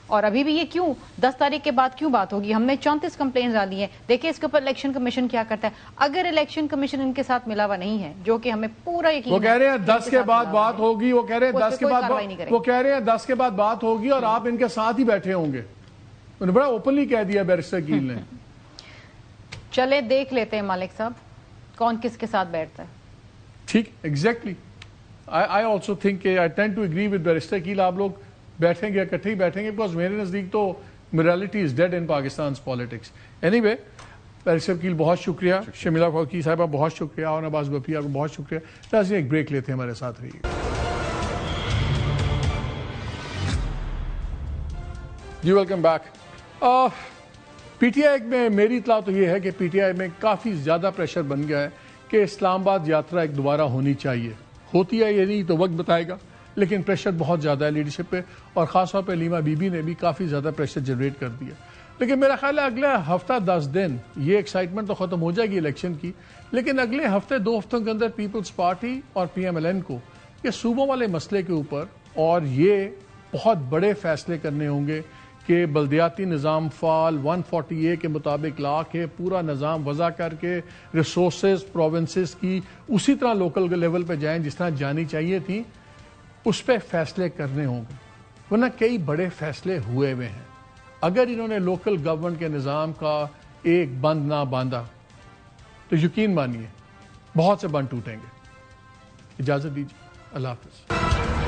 اور ابھی بھی یہ کیوں 10 تاریخ کے بعد کیوں بات ہوگی؟ ہم نے 34 کمپلینز ڈالی ہیں. دیکھیں اس کے اوپر الیکشن کمیشن کیا کرتا ہے. اگر الیکشن کمیشن ان کے ساتھ ملا ہوا نہیں ہے, جو کہ ہمیں پورا یقین ہے, وہ کہہ رہے ہیں 10 کے بعد بات ہوگی, وہ کہہ رہے ہیں 10 کے بعد, وہ کہہ رہے ہیں 10 کے بعد بات ہوگی اور آپ ان کے ساتھ ہی بیٹھے ہوں گے. انہوں نے بڑا اوپنلی کہہ دیا بیرسٹر کیل نے. چلے دیکھ لیتے ہیں مالک صاحب کون کس کے ساتھ بیٹھتا ہے. ٹھیک, exactly. I also think, I tend to agree with barrister کیل. آپ لوگ بیٹھیں گے, اکٹھے ہی بیٹھیں گے, بیکاز میرے نزدیک تو morality is dead in Pakistan's politics. Anyway, barrister کیل بہت شکریہ, شمیلہ فاروقی صاحبہ بہت شکریہ, اور عباس بپیا کو بہت شکریہ. ایک بریک لیتے ہیں, ہمارے ساتھ رہیے. جی welcome back. P T I میں میری اطلاع تو یہ ہے کہ پی ٹی آئی میں کافی زیادہ پریشر بن گیا ہے کہ اسلام آباد یاترا ایک دوبارہ ہونی چاہیے. ہوتی ہے یا نہیں تو وقت بتائے گا, لیکن پریشر بہت زیادہ ہے لیڈرشپ پہ, اور خاص طور پہ لیما بی بی نے بھی کافی زیادہ پریشر جنریٹ کر دیا. لیکن میرا خیال ہے اگلے ہفتہ 10 دن یہ ایکسائٹمنٹ تو ختم ہو جائے گی الیکشن کی, لیکن اگلے ہفتے 2 ہفتوں کے اندر پیپلز پارٹی اور پی ایم ایل این کو یہ صوبوں والے مسئلے کے اوپر اور یہ بہت بڑے فیصلے کرنے ہوں گے کہ بلدیاتی نظام فعال 140A کے مطابق لا کے پورا نظام وضع کر کے ریسورسز پروونسز کی اسی طرح لوکل لیول پہ جائیں جس طرح جانی چاہیے تھیں, اس پہ فیصلے کرنے ہوں گے. ورنہ کئی بڑے فیصلے ہوئے ہوئے ہیں. اگر انہوں نے لوکل گورنمنٹ کے نظام کا ایک بند نہ باندھا تو یقین مانیے بہت سے بند ٹوٹیں گے. اجازت دیجیے, اللہ حافظ.